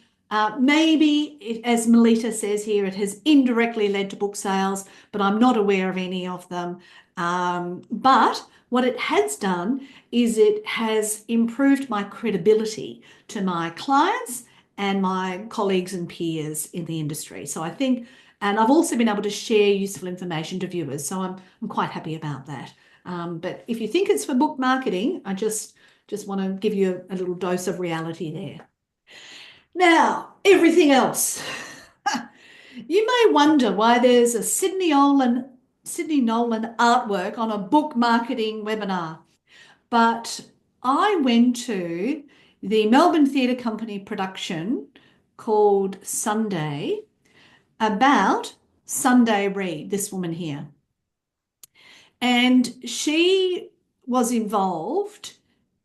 maybe, as Melita says here, it has indirectly led to book sales, but I'm not aware of any of them. But what it has done is it has improved my credibility to my clients and my colleagues and peers in the industry. So I think, and I've also been able to share useful information to viewers. So I'm quite happy about that. But if you think it's for book marketing, I just want to give you a little dose of reality there. Now, everything else. You may wonder why there's a Sydney Nolan artwork on a book marketing webinar. But I went to the Melbourne Theatre Company production called Sunday about Sunday Reid, this woman here. And she was involved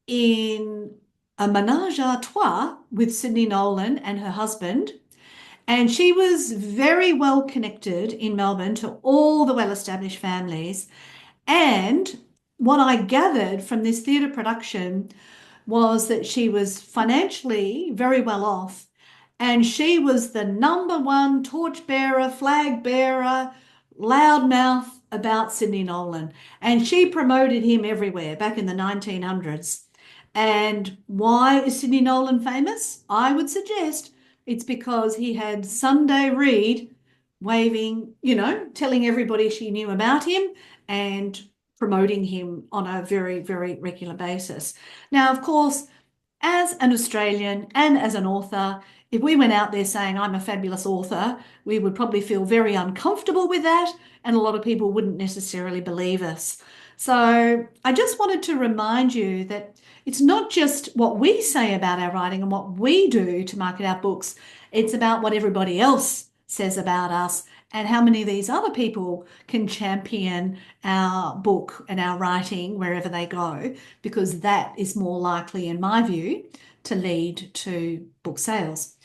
in a menage a trois with Sydney Nolan and her husband. And she was very well connected in Melbourne to all the well-established families. And what I gathered from this theatre production was that she was financially very well off. And she was the #1 torchbearer, flag bearer, loudmouth about Sydney Nolan. And she promoted him everywhere back in the 1900s. And why is Sydney Nolan famous? I would suggest it's because he had Sunday Reid waving, telling everybody she knew about him and promoting him on a very, very regular basis. Now, of course, as an Australian and as an author, if we went out there saying I'm a fabulous author, we would probably feel very uncomfortable with that, and a lot of people wouldn't necessarily believe us. So I just wanted to remind you that it's not just what we say about our writing and what we do to market our books, it's about what everybody else says about us and how many of these other people can champion our book and our writing wherever they go, because that is more likely, in my view, to lead to book sales.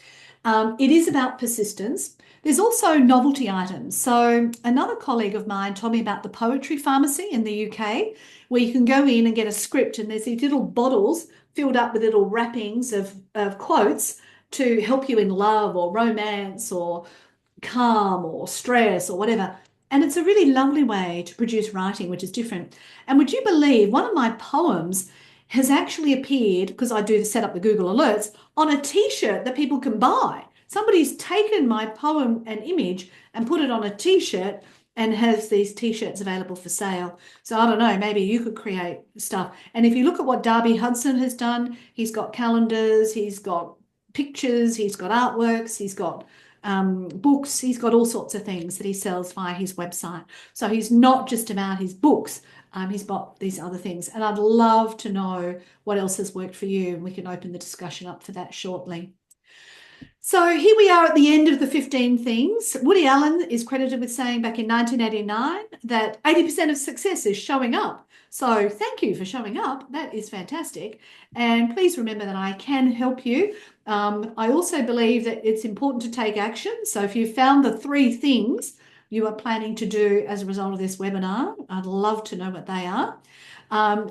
It is about persistence. There's also novelty items. So another colleague of mine told me about the Poetry Pharmacy in the UK, where you can go in and get a script and there's these little bottles filled up with little wrappings of quotes to help you in love or romance or calm or stress or whatever. And it's a really lovely way to produce writing, which is different. And would you believe one of my poems has actually appeared, because I do set up the Google alerts, on a t-shirt that people can buy. Somebody's taken my poem and image and put it on a t-shirt and has these t-shirts available for sale. So I don't know, maybe you could create stuff. And if you look at what Darby Hudson has done, he's got calendars, he's got pictures, he's got artworks, he's got books, he's got all sorts of things that he sells via his website. So he's not just about his books, he's got these other things. And I'd love to know what else has worked for you, and we can open the discussion up for that shortly. So here we are at the end of the 15 things. Woody Allen is credited with saying back in 1989 that 80% of success is showing up. So thank you for showing up. That is fantastic. And please remember that I can help you. I also believe that it's important to take action. So if you found the 3 things you are planning to do as a result of this webinar, I'd love to know what they are.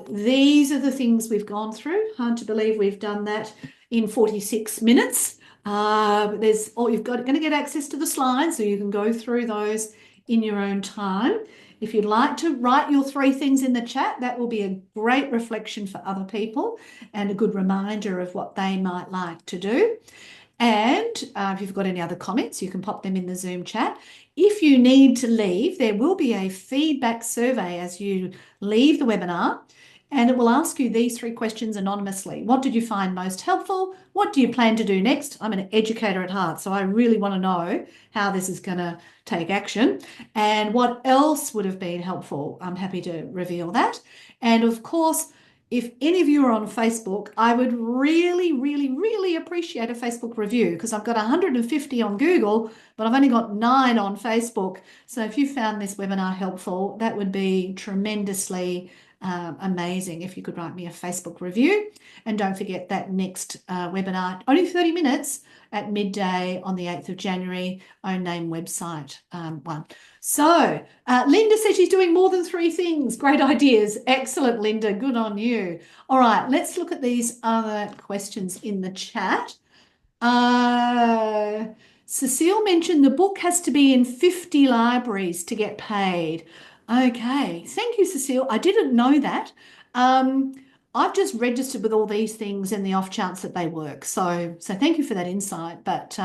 These are the things we've gone through. Hard to believe we've done that in 46 minutes. You've got going to get access to the slides, so you can go through those in your own time. If you'd like to write your 3 things in the chat, that will be a great reflection for other people and a good reminder of what they might like to do. And if you've got any other comments, you can pop them in the Zoom chat. If you need to leave, there will be a feedback survey as you leave the webinar, and it will ask you these 3 questions anonymously. What did you find most helpful? What do you plan to do next? I'm an educator at heart, so I really want to know how this is going to take action. And what else would have been helpful? I'm happy to reveal that. And of course, if any of you are on Facebook, I would really, really, really appreciate a Facebook review, because I've got 150 on Google, but I've only got 9 on Facebook. So if you found this webinar helpful, that would be tremendously amazing if you could write me a Facebook review. And don't forget that next webinar, only 30 minutes at midday on the 8th of January, own name website one. So Linda says she's doing more than 3 things. Great ideas. Excellent, Linda. Good on you. All right, let's look at these other questions in the chat. Cecile mentioned the book has to be in 50 libraries to get paid. Okay, thank you, Cecile. I didn't know that. I've just registered with all these things in the off chance that they work. So thank you for that insight. But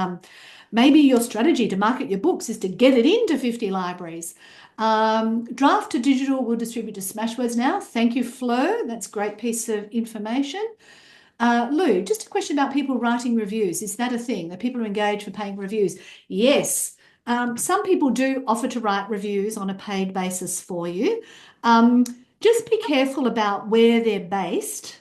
maybe your strategy to market your books is to get it into 50 libraries. Draft to Digital will distribute to Smashwords now. Thank you, Fleur. That's a great piece of information. Lou, just a question about people writing reviews. Is that a thing, that people are engaged for paying reviews? Yes. Some people do offer to write reviews on a paid basis for you. Just be careful about where they're based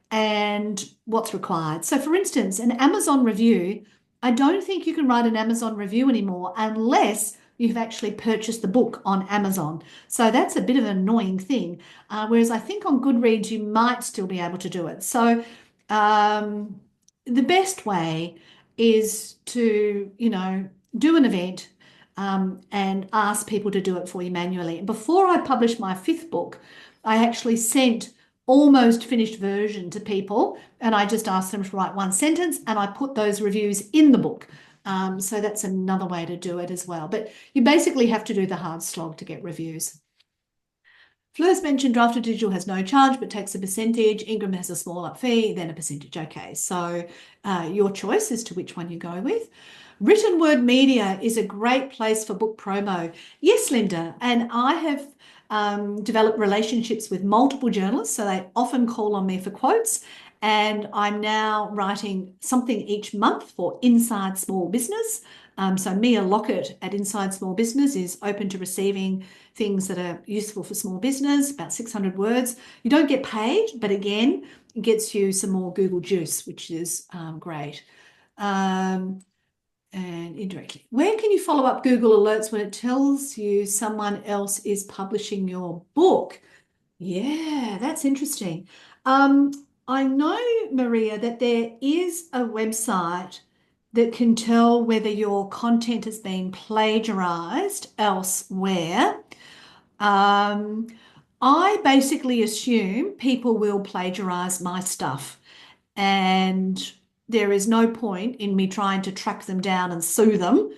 and what's required. So for instance, an Amazon review, I don't think you can write an Amazon review anymore unless you've actually purchased the book on Amazon. So that's a bit of an annoying thing. Whereas I think on Goodreads, you might still be able to do it. So the best way is to, do an event and ask people to do it for you manually. And before I published my 5th book, I actually sent almost finished version to people, and I just asked them to write 1 sentence, and I put those reviews in the book. So that's another way to do it as well. But you basically have to do the hard slog to get reviews. Fleur's mentioned Draft to Digital has no charge but takes a percentage. Ingram has a small up fee, then a percentage. Okay, so your choice as to which one you go with. Written word media is a great place for book promo. Yes, Linda, and I have developed relationships with multiple journalists, so they often call on me for quotes. And I'm now writing something each month for Inside Small Business. So Mia Lockett at Inside Small Business is open to receiving things that are useful for small business, about 600 words. You don't get paid, but again, it gets you some more Google juice, which is great. And indirectly, where can you follow up Google alerts when it tells you someone else is publishing your book? Yeah, that's interesting. I know, Maria, that there is a website that can tell whether your content has been plagiarized elsewhere. I basically assume people will plagiarize my stuff, and there is no point in me trying to track them down and sue them.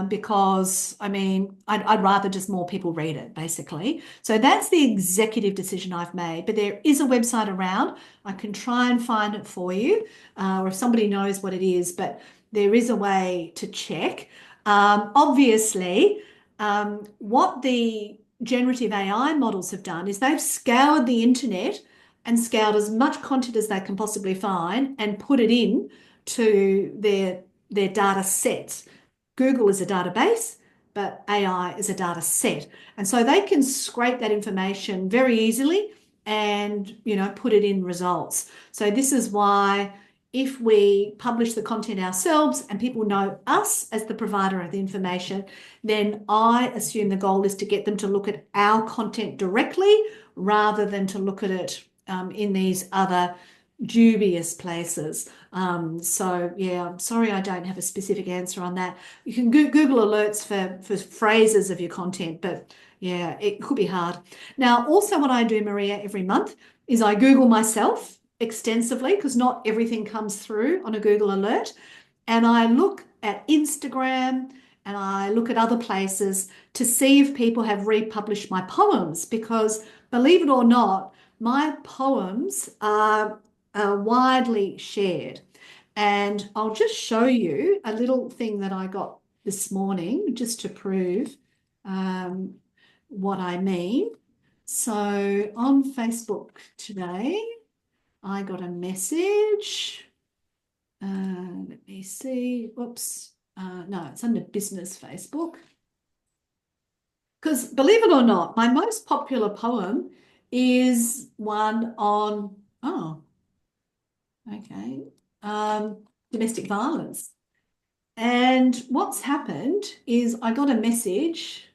Because I'd rather just more people read it, basically. So that's the executive decision I've made. But there is a website around. I can try and find it for you, or if somebody knows what it is, but there is a way to check. Obviously, what the generative AI models have done is they've scoured the internet and scoured as much content as they can possibly find and put it in to their data sets. Google is a database, but AI is a data set. And so they can scrape that information very easily and, put it in results. So this is why if we publish the content ourselves and people know us as the provider of the information, then I assume the goal is to get them to look at our content directly rather than to look at it in these other dubious places. So yeah, I'm sorry I don't have a specific answer on that. You can Google alerts for phrases of your content, but yeah, it could be hard. Now, also what I do, Maria, every month is I Google myself extensively because not everything comes through on a Google alert. And I look at Instagram and I look at other places to see if people have republished my poems because, believe it or not, my poems are widely shared. And I'll just show you a little thing that I got this morning just to prove what I mean. So on Facebook today, I got a message. Let me see. Whoops. No, it's under business Facebook. Because believe it or not, my most popular poem is one on, okay, domestic violence. And what's happened is I got a message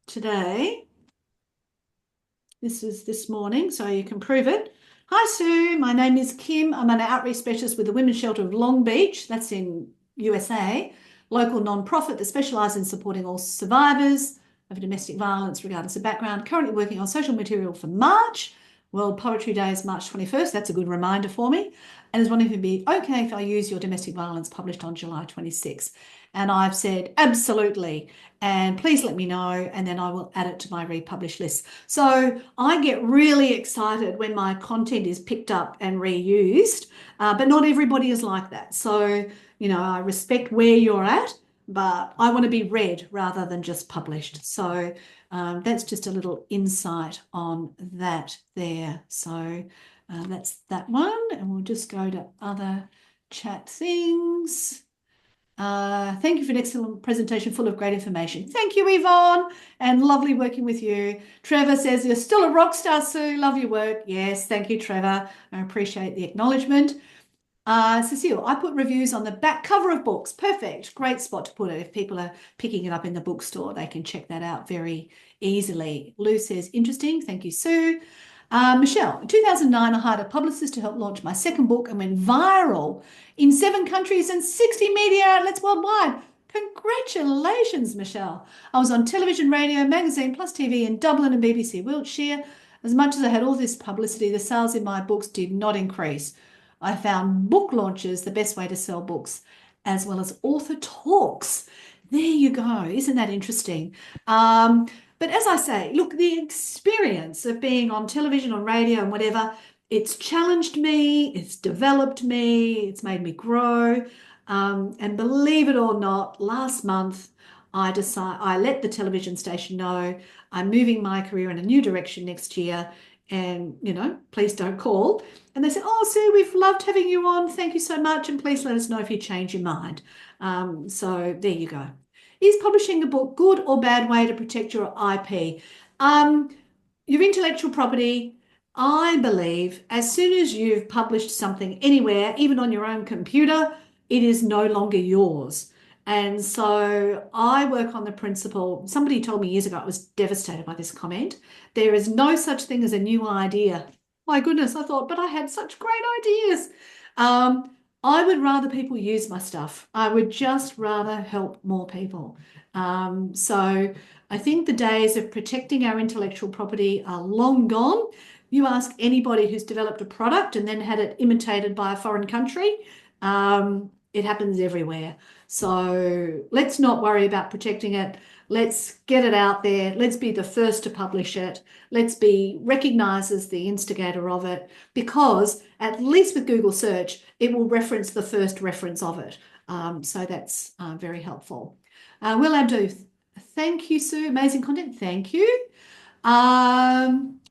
today. This is this morning, so you can prove it. Hi, Sue. My name is Kim. I'm an outreach specialist with the Women's Shelter of Long Beach. That's in USA. Local non-profit that specialises in supporting all survivors of domestic violence regardless of background. Currently working on social material for March. World Poetry Day is March 21st. That's a good reminder for me. And is wondering if it'd be okay if I use your domestic violence published on July 26th. And I've said absolutely. And please let me know, and then I will add it to my republish list. So I get really excited when my content is picked up and reused, but not everybody is like that. So, I respect where you're at, but I want to be read rather than just published. So that's just a little insight on that there. So that's that one, and we'll just go to other chat things. Thank you for an excellent presentation full of great information. Thank you, Yvonne, and lovely working with you. Trevor says, you're still a rock star, Sue. Love your work. Yes, thank you, Trevor. I appreciate the acknowledgement. Cecile, I put reviews on the back cover of books. Perfect. Great spot to put it. If people are picking it up in the bookstore, they can check that out very easily. Lou says, interesting. Thank you, Sue. Michelle, in 2009, I hired a publicist to help launch my second book and went viral in 7 countries and 60 media outlets worldwide. Congratulations, Michelle. I was on television, radio, magazine, plus TV in Dublin and BBC Wiltshire. As much as I had all this publicity, the sales in my books did not increase. I found book launches the best way to sell books, as well as author talks. There you go. Isn't that interesting? But as I say, look, the experience of being on television, on radio and whatever, it's challenged me, it's developed me, it's made me grow. And believe it or not, last month, I let the television station know I'm moving my career in a new direction next year and, please don't call. And they said, oh, Sue, we've loved having you on. Thank you so much. And please let us know if you change your mind. So there you go. Is publishing a book good or bad way to protect your IP? Your intellectual property, I believe, as soon as you've published something anywhere, even on your own computer, it is no longer yours. And so I work on the principle, somebody told me years ago, I was devastated by this comment, there is no such thing as a new idea. My goodness, I thought, but I had such great ideas. I would rather people use my stuff. I would just rather help more people. So I think the days of protecting our intellectual property are long gone. You ask anybody who's developed a product and then had it imitated by a foreign country, it happens everywhere. So let's not worry about protecting it. Let's get it out there. Let's be the first to publish it. Let's be recognised as the instigator of it, because at least with Google search, it will reference the first reference of it. So that's very helpful. Will Abdu, Thank you, Sue. Amazing content. Thank you. Um,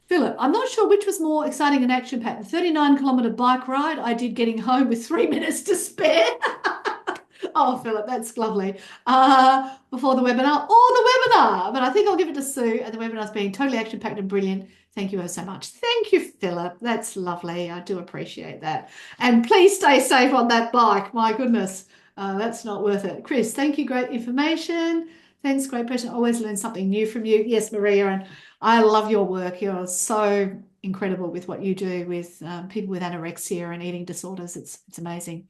Philip, I'm not sure which was more exciting and action-packed. The 39-kilometre bike ride I did getting home with 3 minutes to spare. Oh, Philip, that's lovely. Before the webinar or the webinar, but I think I'll give it to Sue. And the webinar's been totally action-packed and brilliant. Thank you so much. Thank you, Philip. That's lovely. I do appreciate that. And please stay safe on that bike. My goodness, that's not worth it. Chris, thank you. Great information. Thanks, great person. Always learn something new from you. Yes, Maria, and I love your work. You're so incredible with what you do with people with anorexia and eating disorders. It's amazing.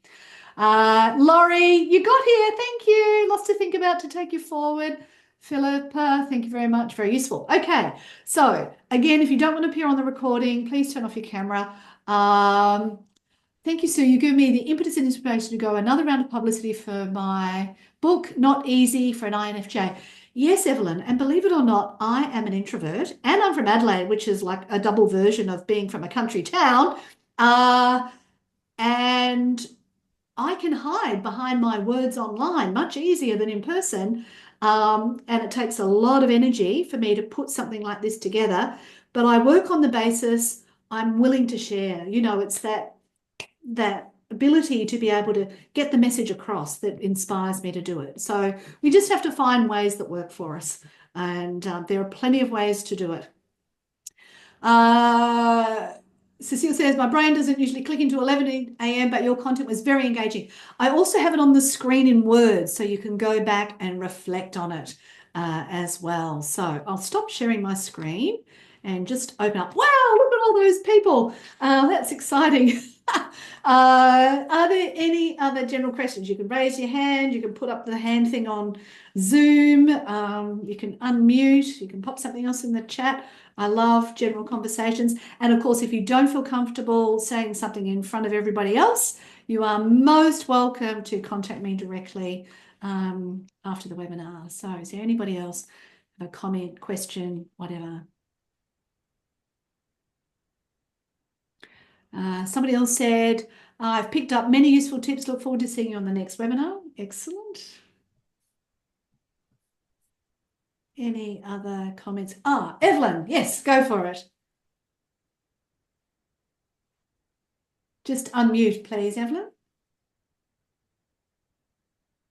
Laurie, you got here. Thank you. Lots to think about to take you forward. Philip, thank you very much. Very useful. Okay. So again, if you don't want to appear on the recording, please turn off your camera. Thank you, Sue. You give me the impetus and inspiration to go another round of publicity for my book, Not Easy for an INFJ. Yes, Evelyn, and believe it or not, I am an introvert and I'm from Adelaide, which is like a double version of being from a country town. And I can hide behind my words online much easier than in person. And it takes a lot of energy for me to put something like this together. But I work on the basis I'm willing to share. It's that ability to be able to get the message across that inspires me to do it. So we just have to find ways that work for us. And there are plenty of ways to do it. Cecile says, my brain doesn't usually click into 11 a.m., but your content was very engaging. I also have it on the screen in words, so you can go back and reflect on it as well. So I'll stop sharing my screen and just open up. Wow, look at all those people. That's exciting. Are there any other general questions? You can raise your hand. You can put up the hand thing on Zoom. You can unmute. You can pop something else in the chat. I love general conversations. And of course, if you don't feel comfortable saying something in front of everybody else, you are most welcome to contact me directly after the webinar. So is there anybody else have a comment, question, whatever? Somebody else said, I've picked up many useful tips. Look forward to seeing you on the next webinar. Excellent. Any other comments? Evelyn, yes, go for it. Just unmute, please, Evelyn.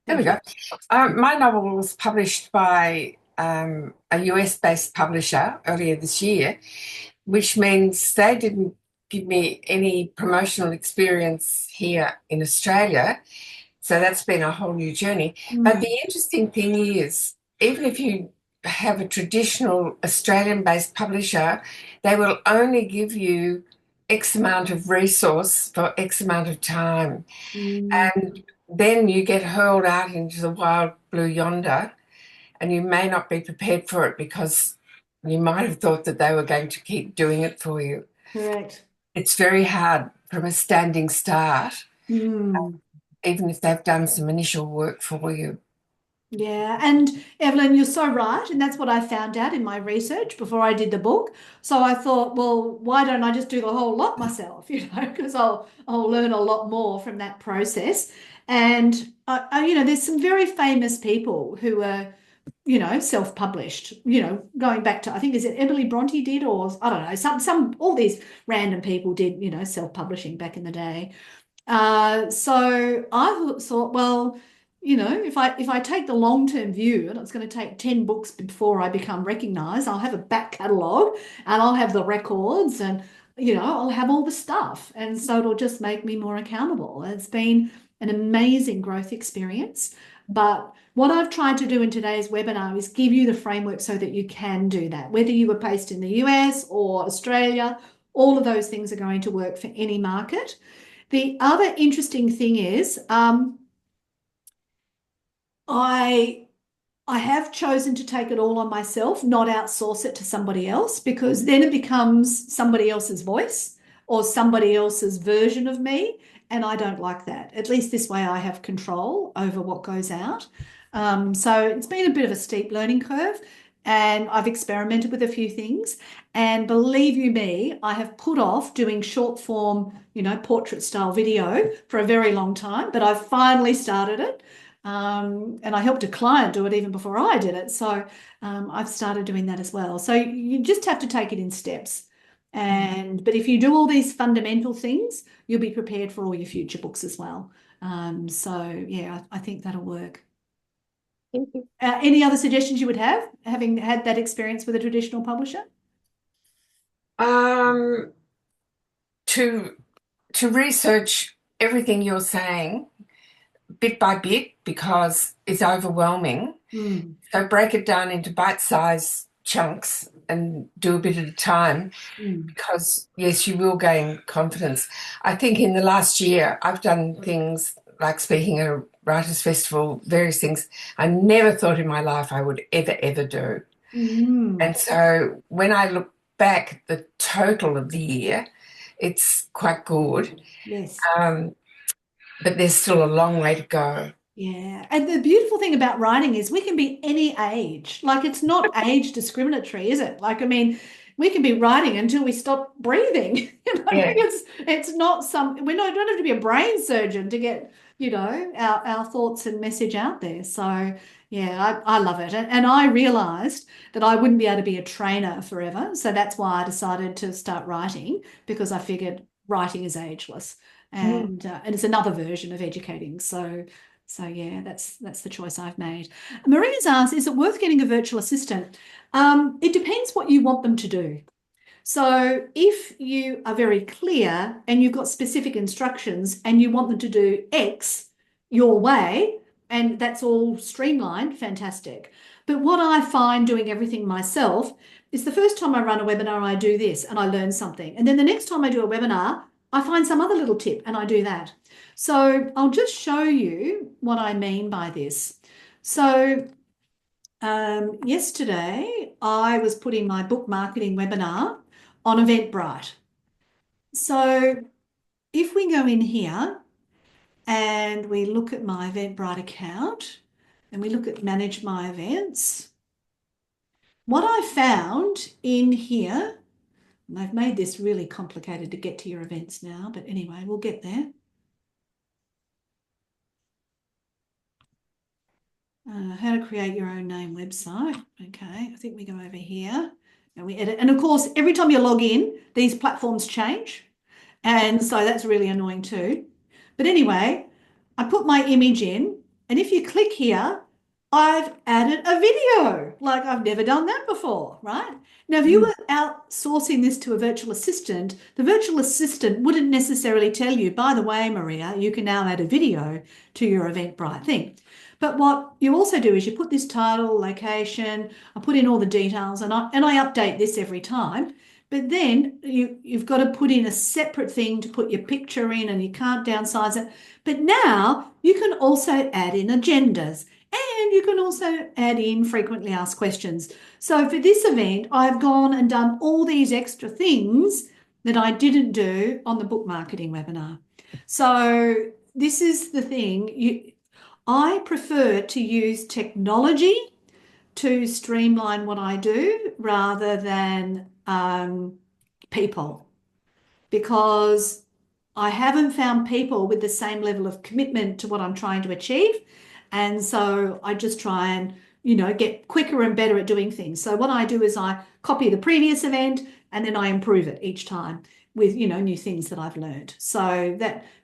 There we go. My novel was published by a US-based publisher earlier this year, which means they didn't give me any promotional experience here in Australia. So that's been a whole new journey. But the interesting thing is, even if you have a traditional Australian-based publisher, they will only give you X amount of resource for X amount of time. And then you get hurled out into the wild blue yonder, and you may not be prepared for it because you might have thought that they were going to keep doing it for you. Correct. It's very hard from a standing start, even if they've done some initial work for you. Yeah, and Evelyn, you're so right. And that's what I found out in my research before I did the book. So I thought, well, why don't I just do the whole lot myself, because I'll learn a lot more from that process. And, there's some very famous people who are, self-published, going back to, I think, is it Emily Bronte did, or I don't know, all these random people did, self-publishing back in the day. So I thought, well, if I take the long-term view, and it's going to take 10 books before I become recognized, I'll have a back catalogue and I'll have the records and, I'll have all the stuff. And so it'll just make me more accountable. It's been an amazing growth experience. But what I've tried to do in today's webinar is give you the framework so that you can do that. Whether you were based in the US or Australia, all of those things are going to work for any market. The other interesting thing is, I have chosen to take it all on myself, not outsource it to somebody else, because then it becomes somebody else's voice or somebody else's version of me. And I don't like that. At least this way I have control over what goes out. So it's been a bit of a steep learning curve, and I've experimented with a few things. And believe you me, I have put off doing short form, portrait style video for a very long time, but I've finally started it. And I helped a client do it even before I did it. So I've started doing that as well. So you just have to take it in steps. But if you do all these fundamental things, you'll be prepared for all your future books as well. So yeah, I think that'll work. Thank you. Any other suggestions you would have, having had that experience with a traditional publisher? Um, to research everything you're saying bit by bit because it's overwhelming. Mm, So break it down into bite-sized chunks and do a bit at a time mm, because, yes, you will gain confidence. I think in the last year, I've done things like speaking at a writers' festival, various things I never thought in my life I would ever do. mm. And so when I look back at the total of the year, it's quite good. Yes. Um, but there's still a long way to go. Yeah. And the beautiful thing about writing is we can be any age. Like it's not age discriminatory, is it? Like, I mean, we can be writing until we stop breathing. Yeah. It's not some we don't have to be a brain surgeon to get, our thoughts and message out there. So yeah, I love it. And I realized that I wouldn't be able to be a trainer forever. So that's why I decided to start writing because I figured writing is ageless. Mm. And it's another version of educating. So yeah, that's the choice I've made. Maria's asked, is it worth getting a virtual assistant? It depends what you want them to do. So if you are very clear and you've got specific instructions and you want them to do X your way, and that's all streamlined, fantastic. But what I find doing everything myself is the first time I run a webinar, I do this and I learn something. And then the next time I do a webinar, I find some other little tip and I do that. So I'll just show you what I mean by this. So yesterday I was putting my book marketing webinar on Eventbrite. So if we go in here and we look at my Eventbrite account and we look at manage my events, what I found in here, and they've made this really complicated to get to your events now, but anyway, we'll get there. How to create your own name website. Okay, I think we go over here and we edit. And of course, every time you log in, these platforms change. And so that's really annoying too. But anyway, I put my image in, and if you click here, I've added a video. Like I've never done that before, right? Now, if you Mm. were outsourcing this to a virtual assistant, the virtual assistant wouldn't necessarily tell you, by the way, Maria, you can now add a video to your Eventbrite thing. But what you also do is you put this title, location, I put in all the details, and I update this every time. But then you've got to put in a separate thing to put your picture in and you can't downsize it. But now you can also add in agendas and you can also add in frequently asked questions. So for this event, I've gone and done all these extra things that I didn't do on the book marketing webinar. So this is the thing. I prefer to use technology to streamline what I do rather than people because I haven't found people with the same level of commitment to what I'm trying to achieve. And so I just try and, get quicker and better at doing things. So what I do is I copy the previous event and then I improve it each time with, new things that I've learned.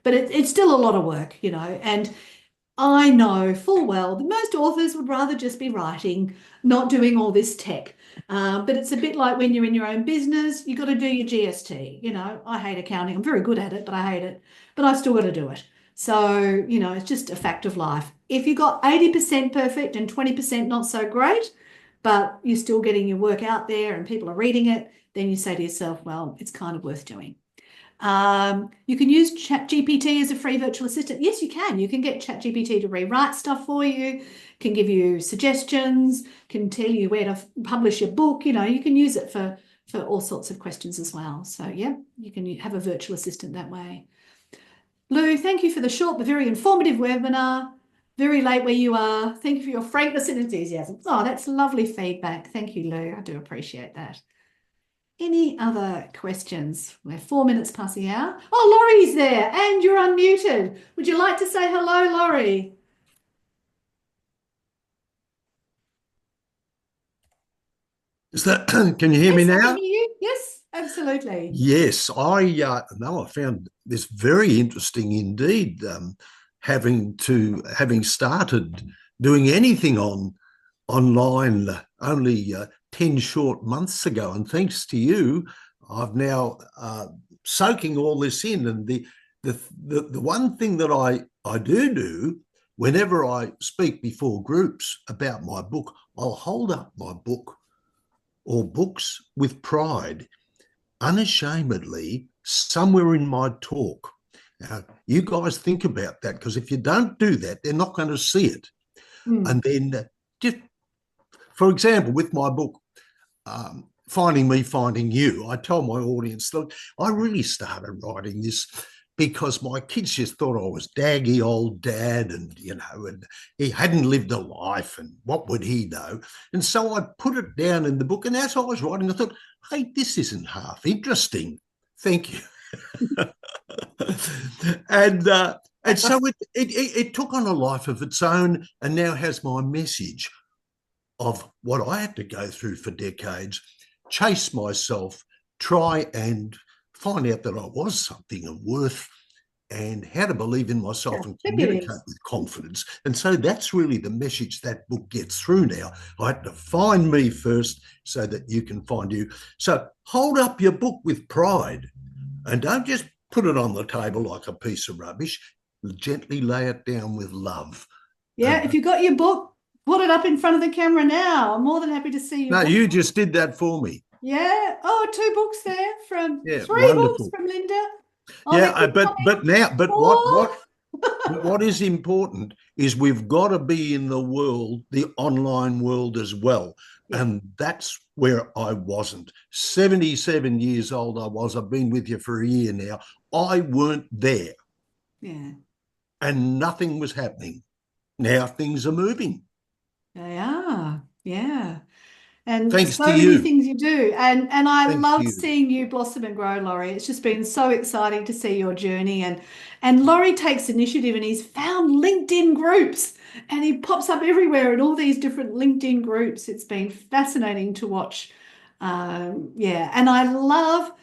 But it's still a lot of work, and I know full well that most authors would rather just be writing, not doing all this tech. But it's a bit like when you're in your own business, you've got to do your GST. I hate accounting. I'm very good at it, but I hate it. But I've still got to do it. So, it's just a fact of life. If you got 80% perfect and 20% not so great, but you're still getting your work out there and people are reading it, then you say to yourself, well, it's kind of worth doing. You can use ChatGPT as a free virtual assistant. Yes, you can. You can get ChatGPT to rewrite stuff for you, can give you suggestions, can tell you where to publish your book. You can use it for all sorts of questions as well. So yeah, you can have a virtual assistant that way. Lou, thank you for the short but very informative webinar. Very late where you are. Thank you for your frankness and enthusiasm. Oh, that's lovely feedback. Thank you, Lou. I do appreciate that. Any other questions? We're 4 minutes past the hour. Oh, Laurie's there and you're unmuted. Would you like to say hello, Laurie? Is that, can you hear me Yes, I can now? hear you. Yes, absolutely. Yes, I no, I found this very interesting indeed. Having started doing anything online only 10 short months ago, and thanks to you, I've now soaking all this in. And the one thing that I do whenever I speak before groups about my book, I'll hold up my book or books with pride unashamedly somewhere in my talk. Now, you guys think about that, because if you don't do that, they're not going to see it. Hmm. And then, just for example, with my book, Finding Me, Finding You, I told my audience, look, I really started writing this because my kids just thought I was daggy old dad, and he hadn't lived a life, and what would he know? And so I put it down in the book. And as I was writing, I thought, hey, this isn't half interesting. Thank you. and uh, and so it took on a life of its own, and now has my message of what I had to go through for decades, chase myself, try and find out that I was something of worth, and how to believe in Yeah, myself I and think it communicate is. with confidence. And so that's really the message that book gets through now. I had to find me first so that you can find you. So hold up your book with pride, and don't just put it on the table like a piece of rubbish. Gently lay it down with love. Yeah, And if you got your book, put it up in front of the camera now. I'm more than happy to see your no, book. you just did that for me. Yeah. Oh, two books there from Yeah, three books wonderful. from Linda. Oh, Yeah, they keep but coming. now, but Four. what is important is we've got to be in the world, the online world as well. Yeah. And that's where I wasn't. 77 years old I was. I've been with you for a year now. I weren't there, Yeah. and nothing was happening. Now things are moving. They are. Yeah. And Thanks to so many you. things you do. And I Thanks to love you. seeing you blossom and grow, Laurie. It's just been so exciting to see your journey. And Laurie takes initiative, and he's found LinkedIn groups, and he pops up everywhere in all these different LinkedIn groups. It's been fascinating to watch. Yeah. And I love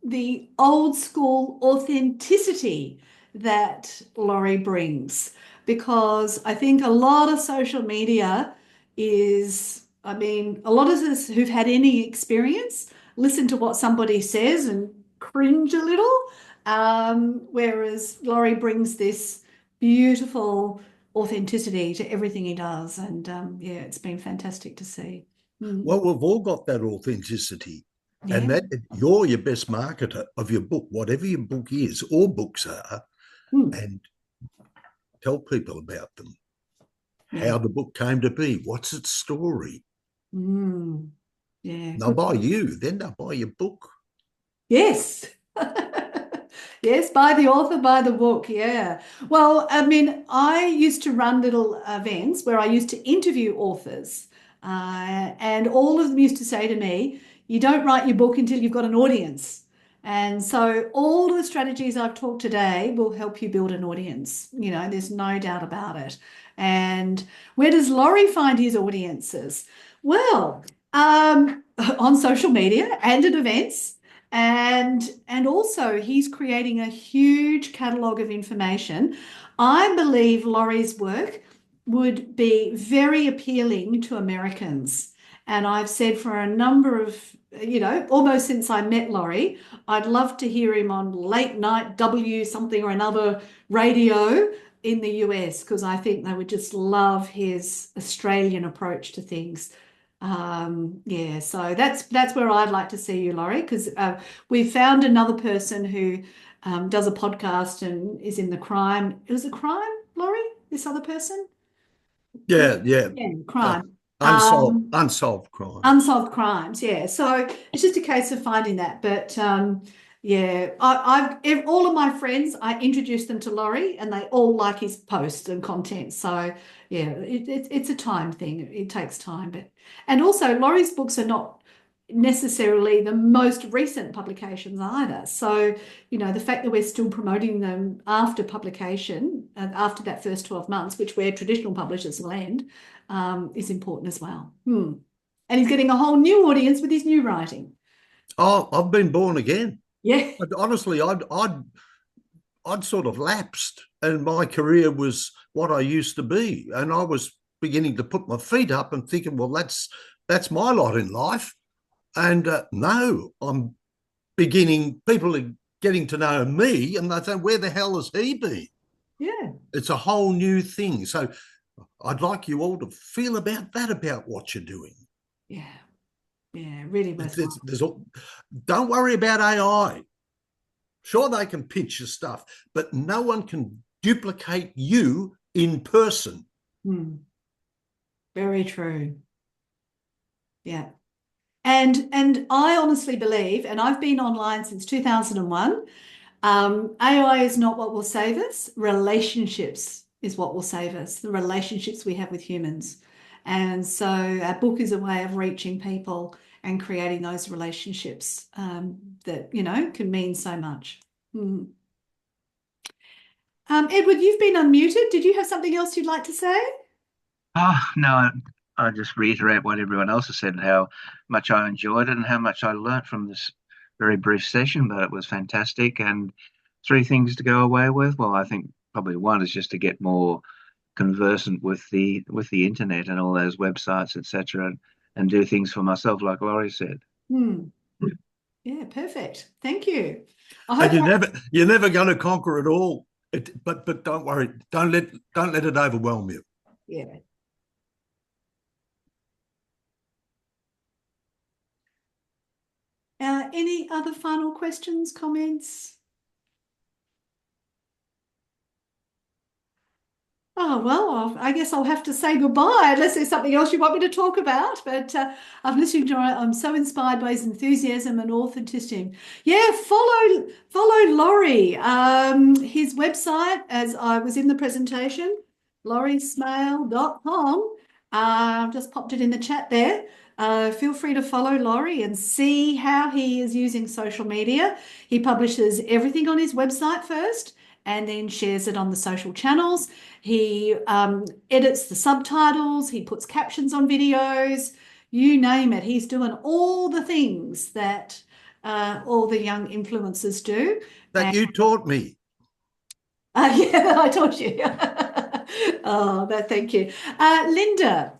the old school authenticity that Laurie brings, because I think a lot of social media is, I mean, a lot of us who've had any experience listen to what somebody says and cringe a little, whereas Laurie brings this beautiful authenticity to everything he does. And yeah, it's been fantastic to see. Mm. Well, we've all got that authenticity. And Yeah. that you're your best marketer of your book, whatever your book is, or books are, Mm. and tell people about them, Yeah. how the book came to be, what's its story. Mm. Yeah, They'll good buy point. you, then they'll buy your book. Yes. Yes, by the author, by the book. Yeah. Well, I mean, I used to run little events where I used to interview authors, and all of them used to say to me, "You don't write your book until you've got an audience." And so, all of the strategies I've talked today will help you build an audience. You know, there's no doubt about it. And where does Laurie find his audiences? Well, on social media and at events. And also he's creating a huge catalogue of information. I believe Laurie's work would be very appealing to Americans. And I've said for a number of, almost since I met Laurie, I'd love to hear him on late night W something or another radio in the US, because I think they would just love his Australian approach to things. Yeah, so that's where I'd like to see you, Laurie, because we found another person who does a podcast and is in the crime. It was a crime, Laurie, this other person? Yeah, yeah. Yeah, Uh, crime. unsolved, unsolved crime. Unsolved crimes, yeah. So it's just a case of finding that. But yeah, all of my friends, I introduced them to Laurie, and they all like his posts and content. So yeah, it's a time thing. It takes time, but and also Laurie's books are not necessarily the most recent publications either. So the fact that we're still promoting them after publication, after that first 12 months, which where traditional publishers will end, is important as well. Hmm. and he's getting a whole new audience with his new writing. Oh, I've been born again. Yeah. But honestly, I'd sort of lapsed, and my career was what I used to be, and I was beginning to put my feet up and thinking, well, that's my lot in life. And no, I'm beginning. People are getting to know me, and they say, where the hell has he been? Yeah. It's a whole new thing. So I'd like you all to feel about that, about what you're doing. Yeah. Yeah. Really worthwhile. Don't worry about AI. Sure, they can pinch your stuff, but no one can duplicate you in person. Very true. Yeah. And I honestly believe, and I've been online since 2001, AI is not what will save us. Relationships is what will save us, the relationships we have with humans. And so a book is a way of reaching people and creating those relationships that, can mean so much. Edward, you've been unmuted. Did you have something else you'd like to say? Oh, no, I just reiterate what everyone else has said, how much I enjoyed it and how much I learnt from this very brief session, but it was fantastic. And three things to go away with. Well, I think probably one is just to get more conversant with the internet and all those websites, etc., and do things for myself, like Laurie said. Yeah, perfect. Thank you. And you're never going to conquer it all. But don't worry. Don't let it overwhelm you. Yeah. Any other final questions, comments? Oh, well, I guess I'll have to say goodbye unless there's something else you want me to talk about. But I've listened to it. I'm so inspired by his enthusiasm and authenticity. Yeah, follow Laurie. His website, as I was in the presentation, lauriesmail.com. I've just popped it in the chat there. Feel free to follow Laurie and see how he is using social media. He publishes everything on his website first and then shares it on the social channels. He edits the subtitles, he puts captions on videos, you name it. He's doing all the things that all the young influencers do. That you taught me. Yeah, I taught you. Oh, thank you. Linda,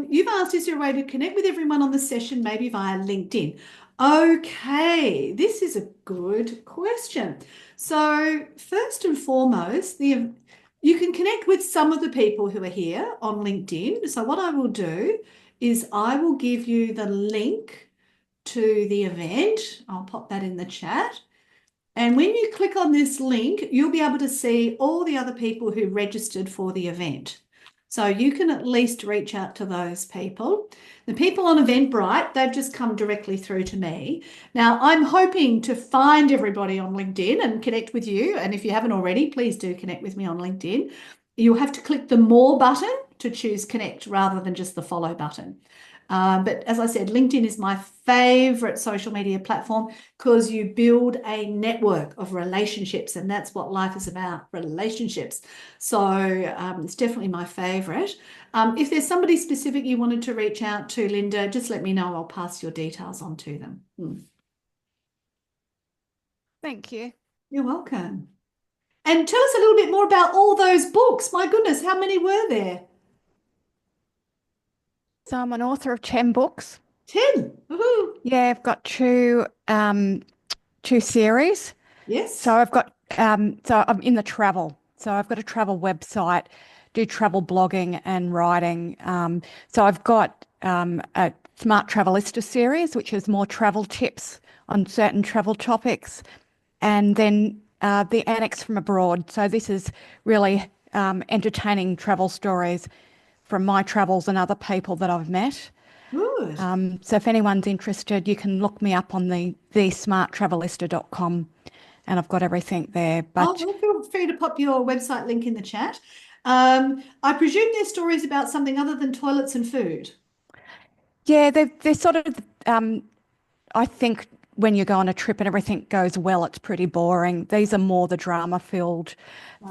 you've asked, is there a way to connect with everyone on the session, maybe via LinkedIn? Okay, this is a good question. So first and foremost, you can connect with some of the people who are here on LinkedIn. So what I will do is I will give you the link to the event. I'll pop that in the chat. And when you click on this link, you'll be able to see all the other people who registered for the event. So you can at least reach out to those people. The people on Eventbrite, they've just come directly through to me. Now, I'm hoping to find everybody on LinkedIn and connect with you. And if you haven't already, please do connect with me on LinkedIn. You'll have to click the More button to choose Connect rather than just the Follow button. But as I said, LinkedIn is my favorite social media platform because you build a network of relationships, and that's what life is about, relationships. So it's definitely my favorite. If there's somebody specific you wanted to reach out to, Linda, just let me know. I'll pass your details on to them. Thank you. You're welcome. And tell us a little bit more about all those books. My goodness, how many were there? So I'm an author of 10 books. 10. Woohoo. Yeah, I've got two series. Yes. So I've got so I'm in the travel. So I've got a travel website, do travel blogging and writing. So I've got a Smart Travelista series, which is more travel tips on certain travel topics, and then the Annex from Abroad. So this is really entertaining travel stories from my travels and other people that I've met. Good. So if anyone's interested, you can look me up on the smarttravelista.com, and I've got everything there. But feel free to pop your website link in the chat. I presume there's stories about something other than toilets and food. yeah, they're sort of, I think when you go on a trip and everything goes well, it's pretty boring. These are more the drama-filled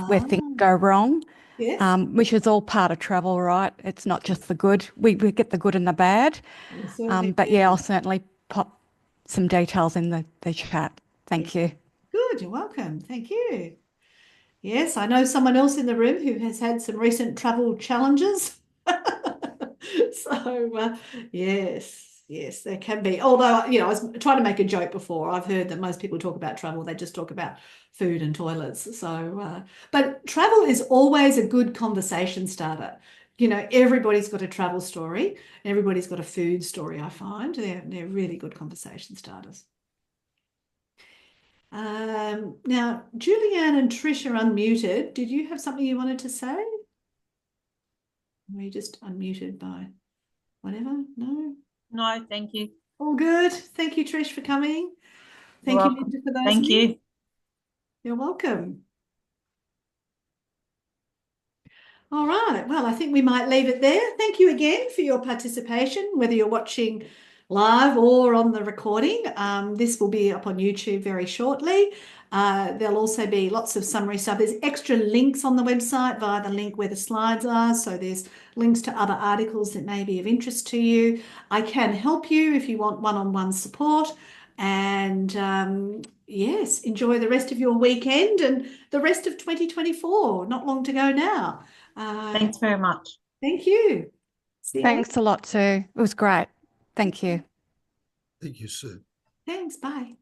where things go wrong. Yes. which is all part of travel, right? It's not just the good. We get the good and the bad. We certainly But do. yeah, I'll certainly pop some details in the chat. Thank you. Good, you're welcome. Thank you. Yes, I know someone else in the room who has had some recent travel challenges. So, yes, there can be. Although, I was trying to make a joke before. I've heard that most people talk about travel, they just talk about food and toilets. So, but travel is always a good conversation starter. Everybody's got a travel story, everybody's got a food story, I find. They're really good conversation starters. Now, Julianne and Trish are unmuted. Did you have something you wanted to say? Were you just unmuted by whatever? No? No, thank you. All good. Thank you, Trish, for coming. Thank You're you, welcome. Linda, for those. Thank you. You're welcome. All right. Well, I think we might leave it there. Thank you again for your participation, whether you're watching live or on the recording. This will be up on YouTube very shortly. There'll also be lots of summary stuff. There's extra links on the website via the link where the slides are. So there's links to other articles that may be of interest to you. I can help you if you want one-on-one support. And yes, enjoy the rest of your weekend and the rest of 2024. Not long to go now. Thanks very much. Thank you. See you Thanks a lot, Sue. It was great. Thank you. Thank you, Sue. later. Thanks. Bye.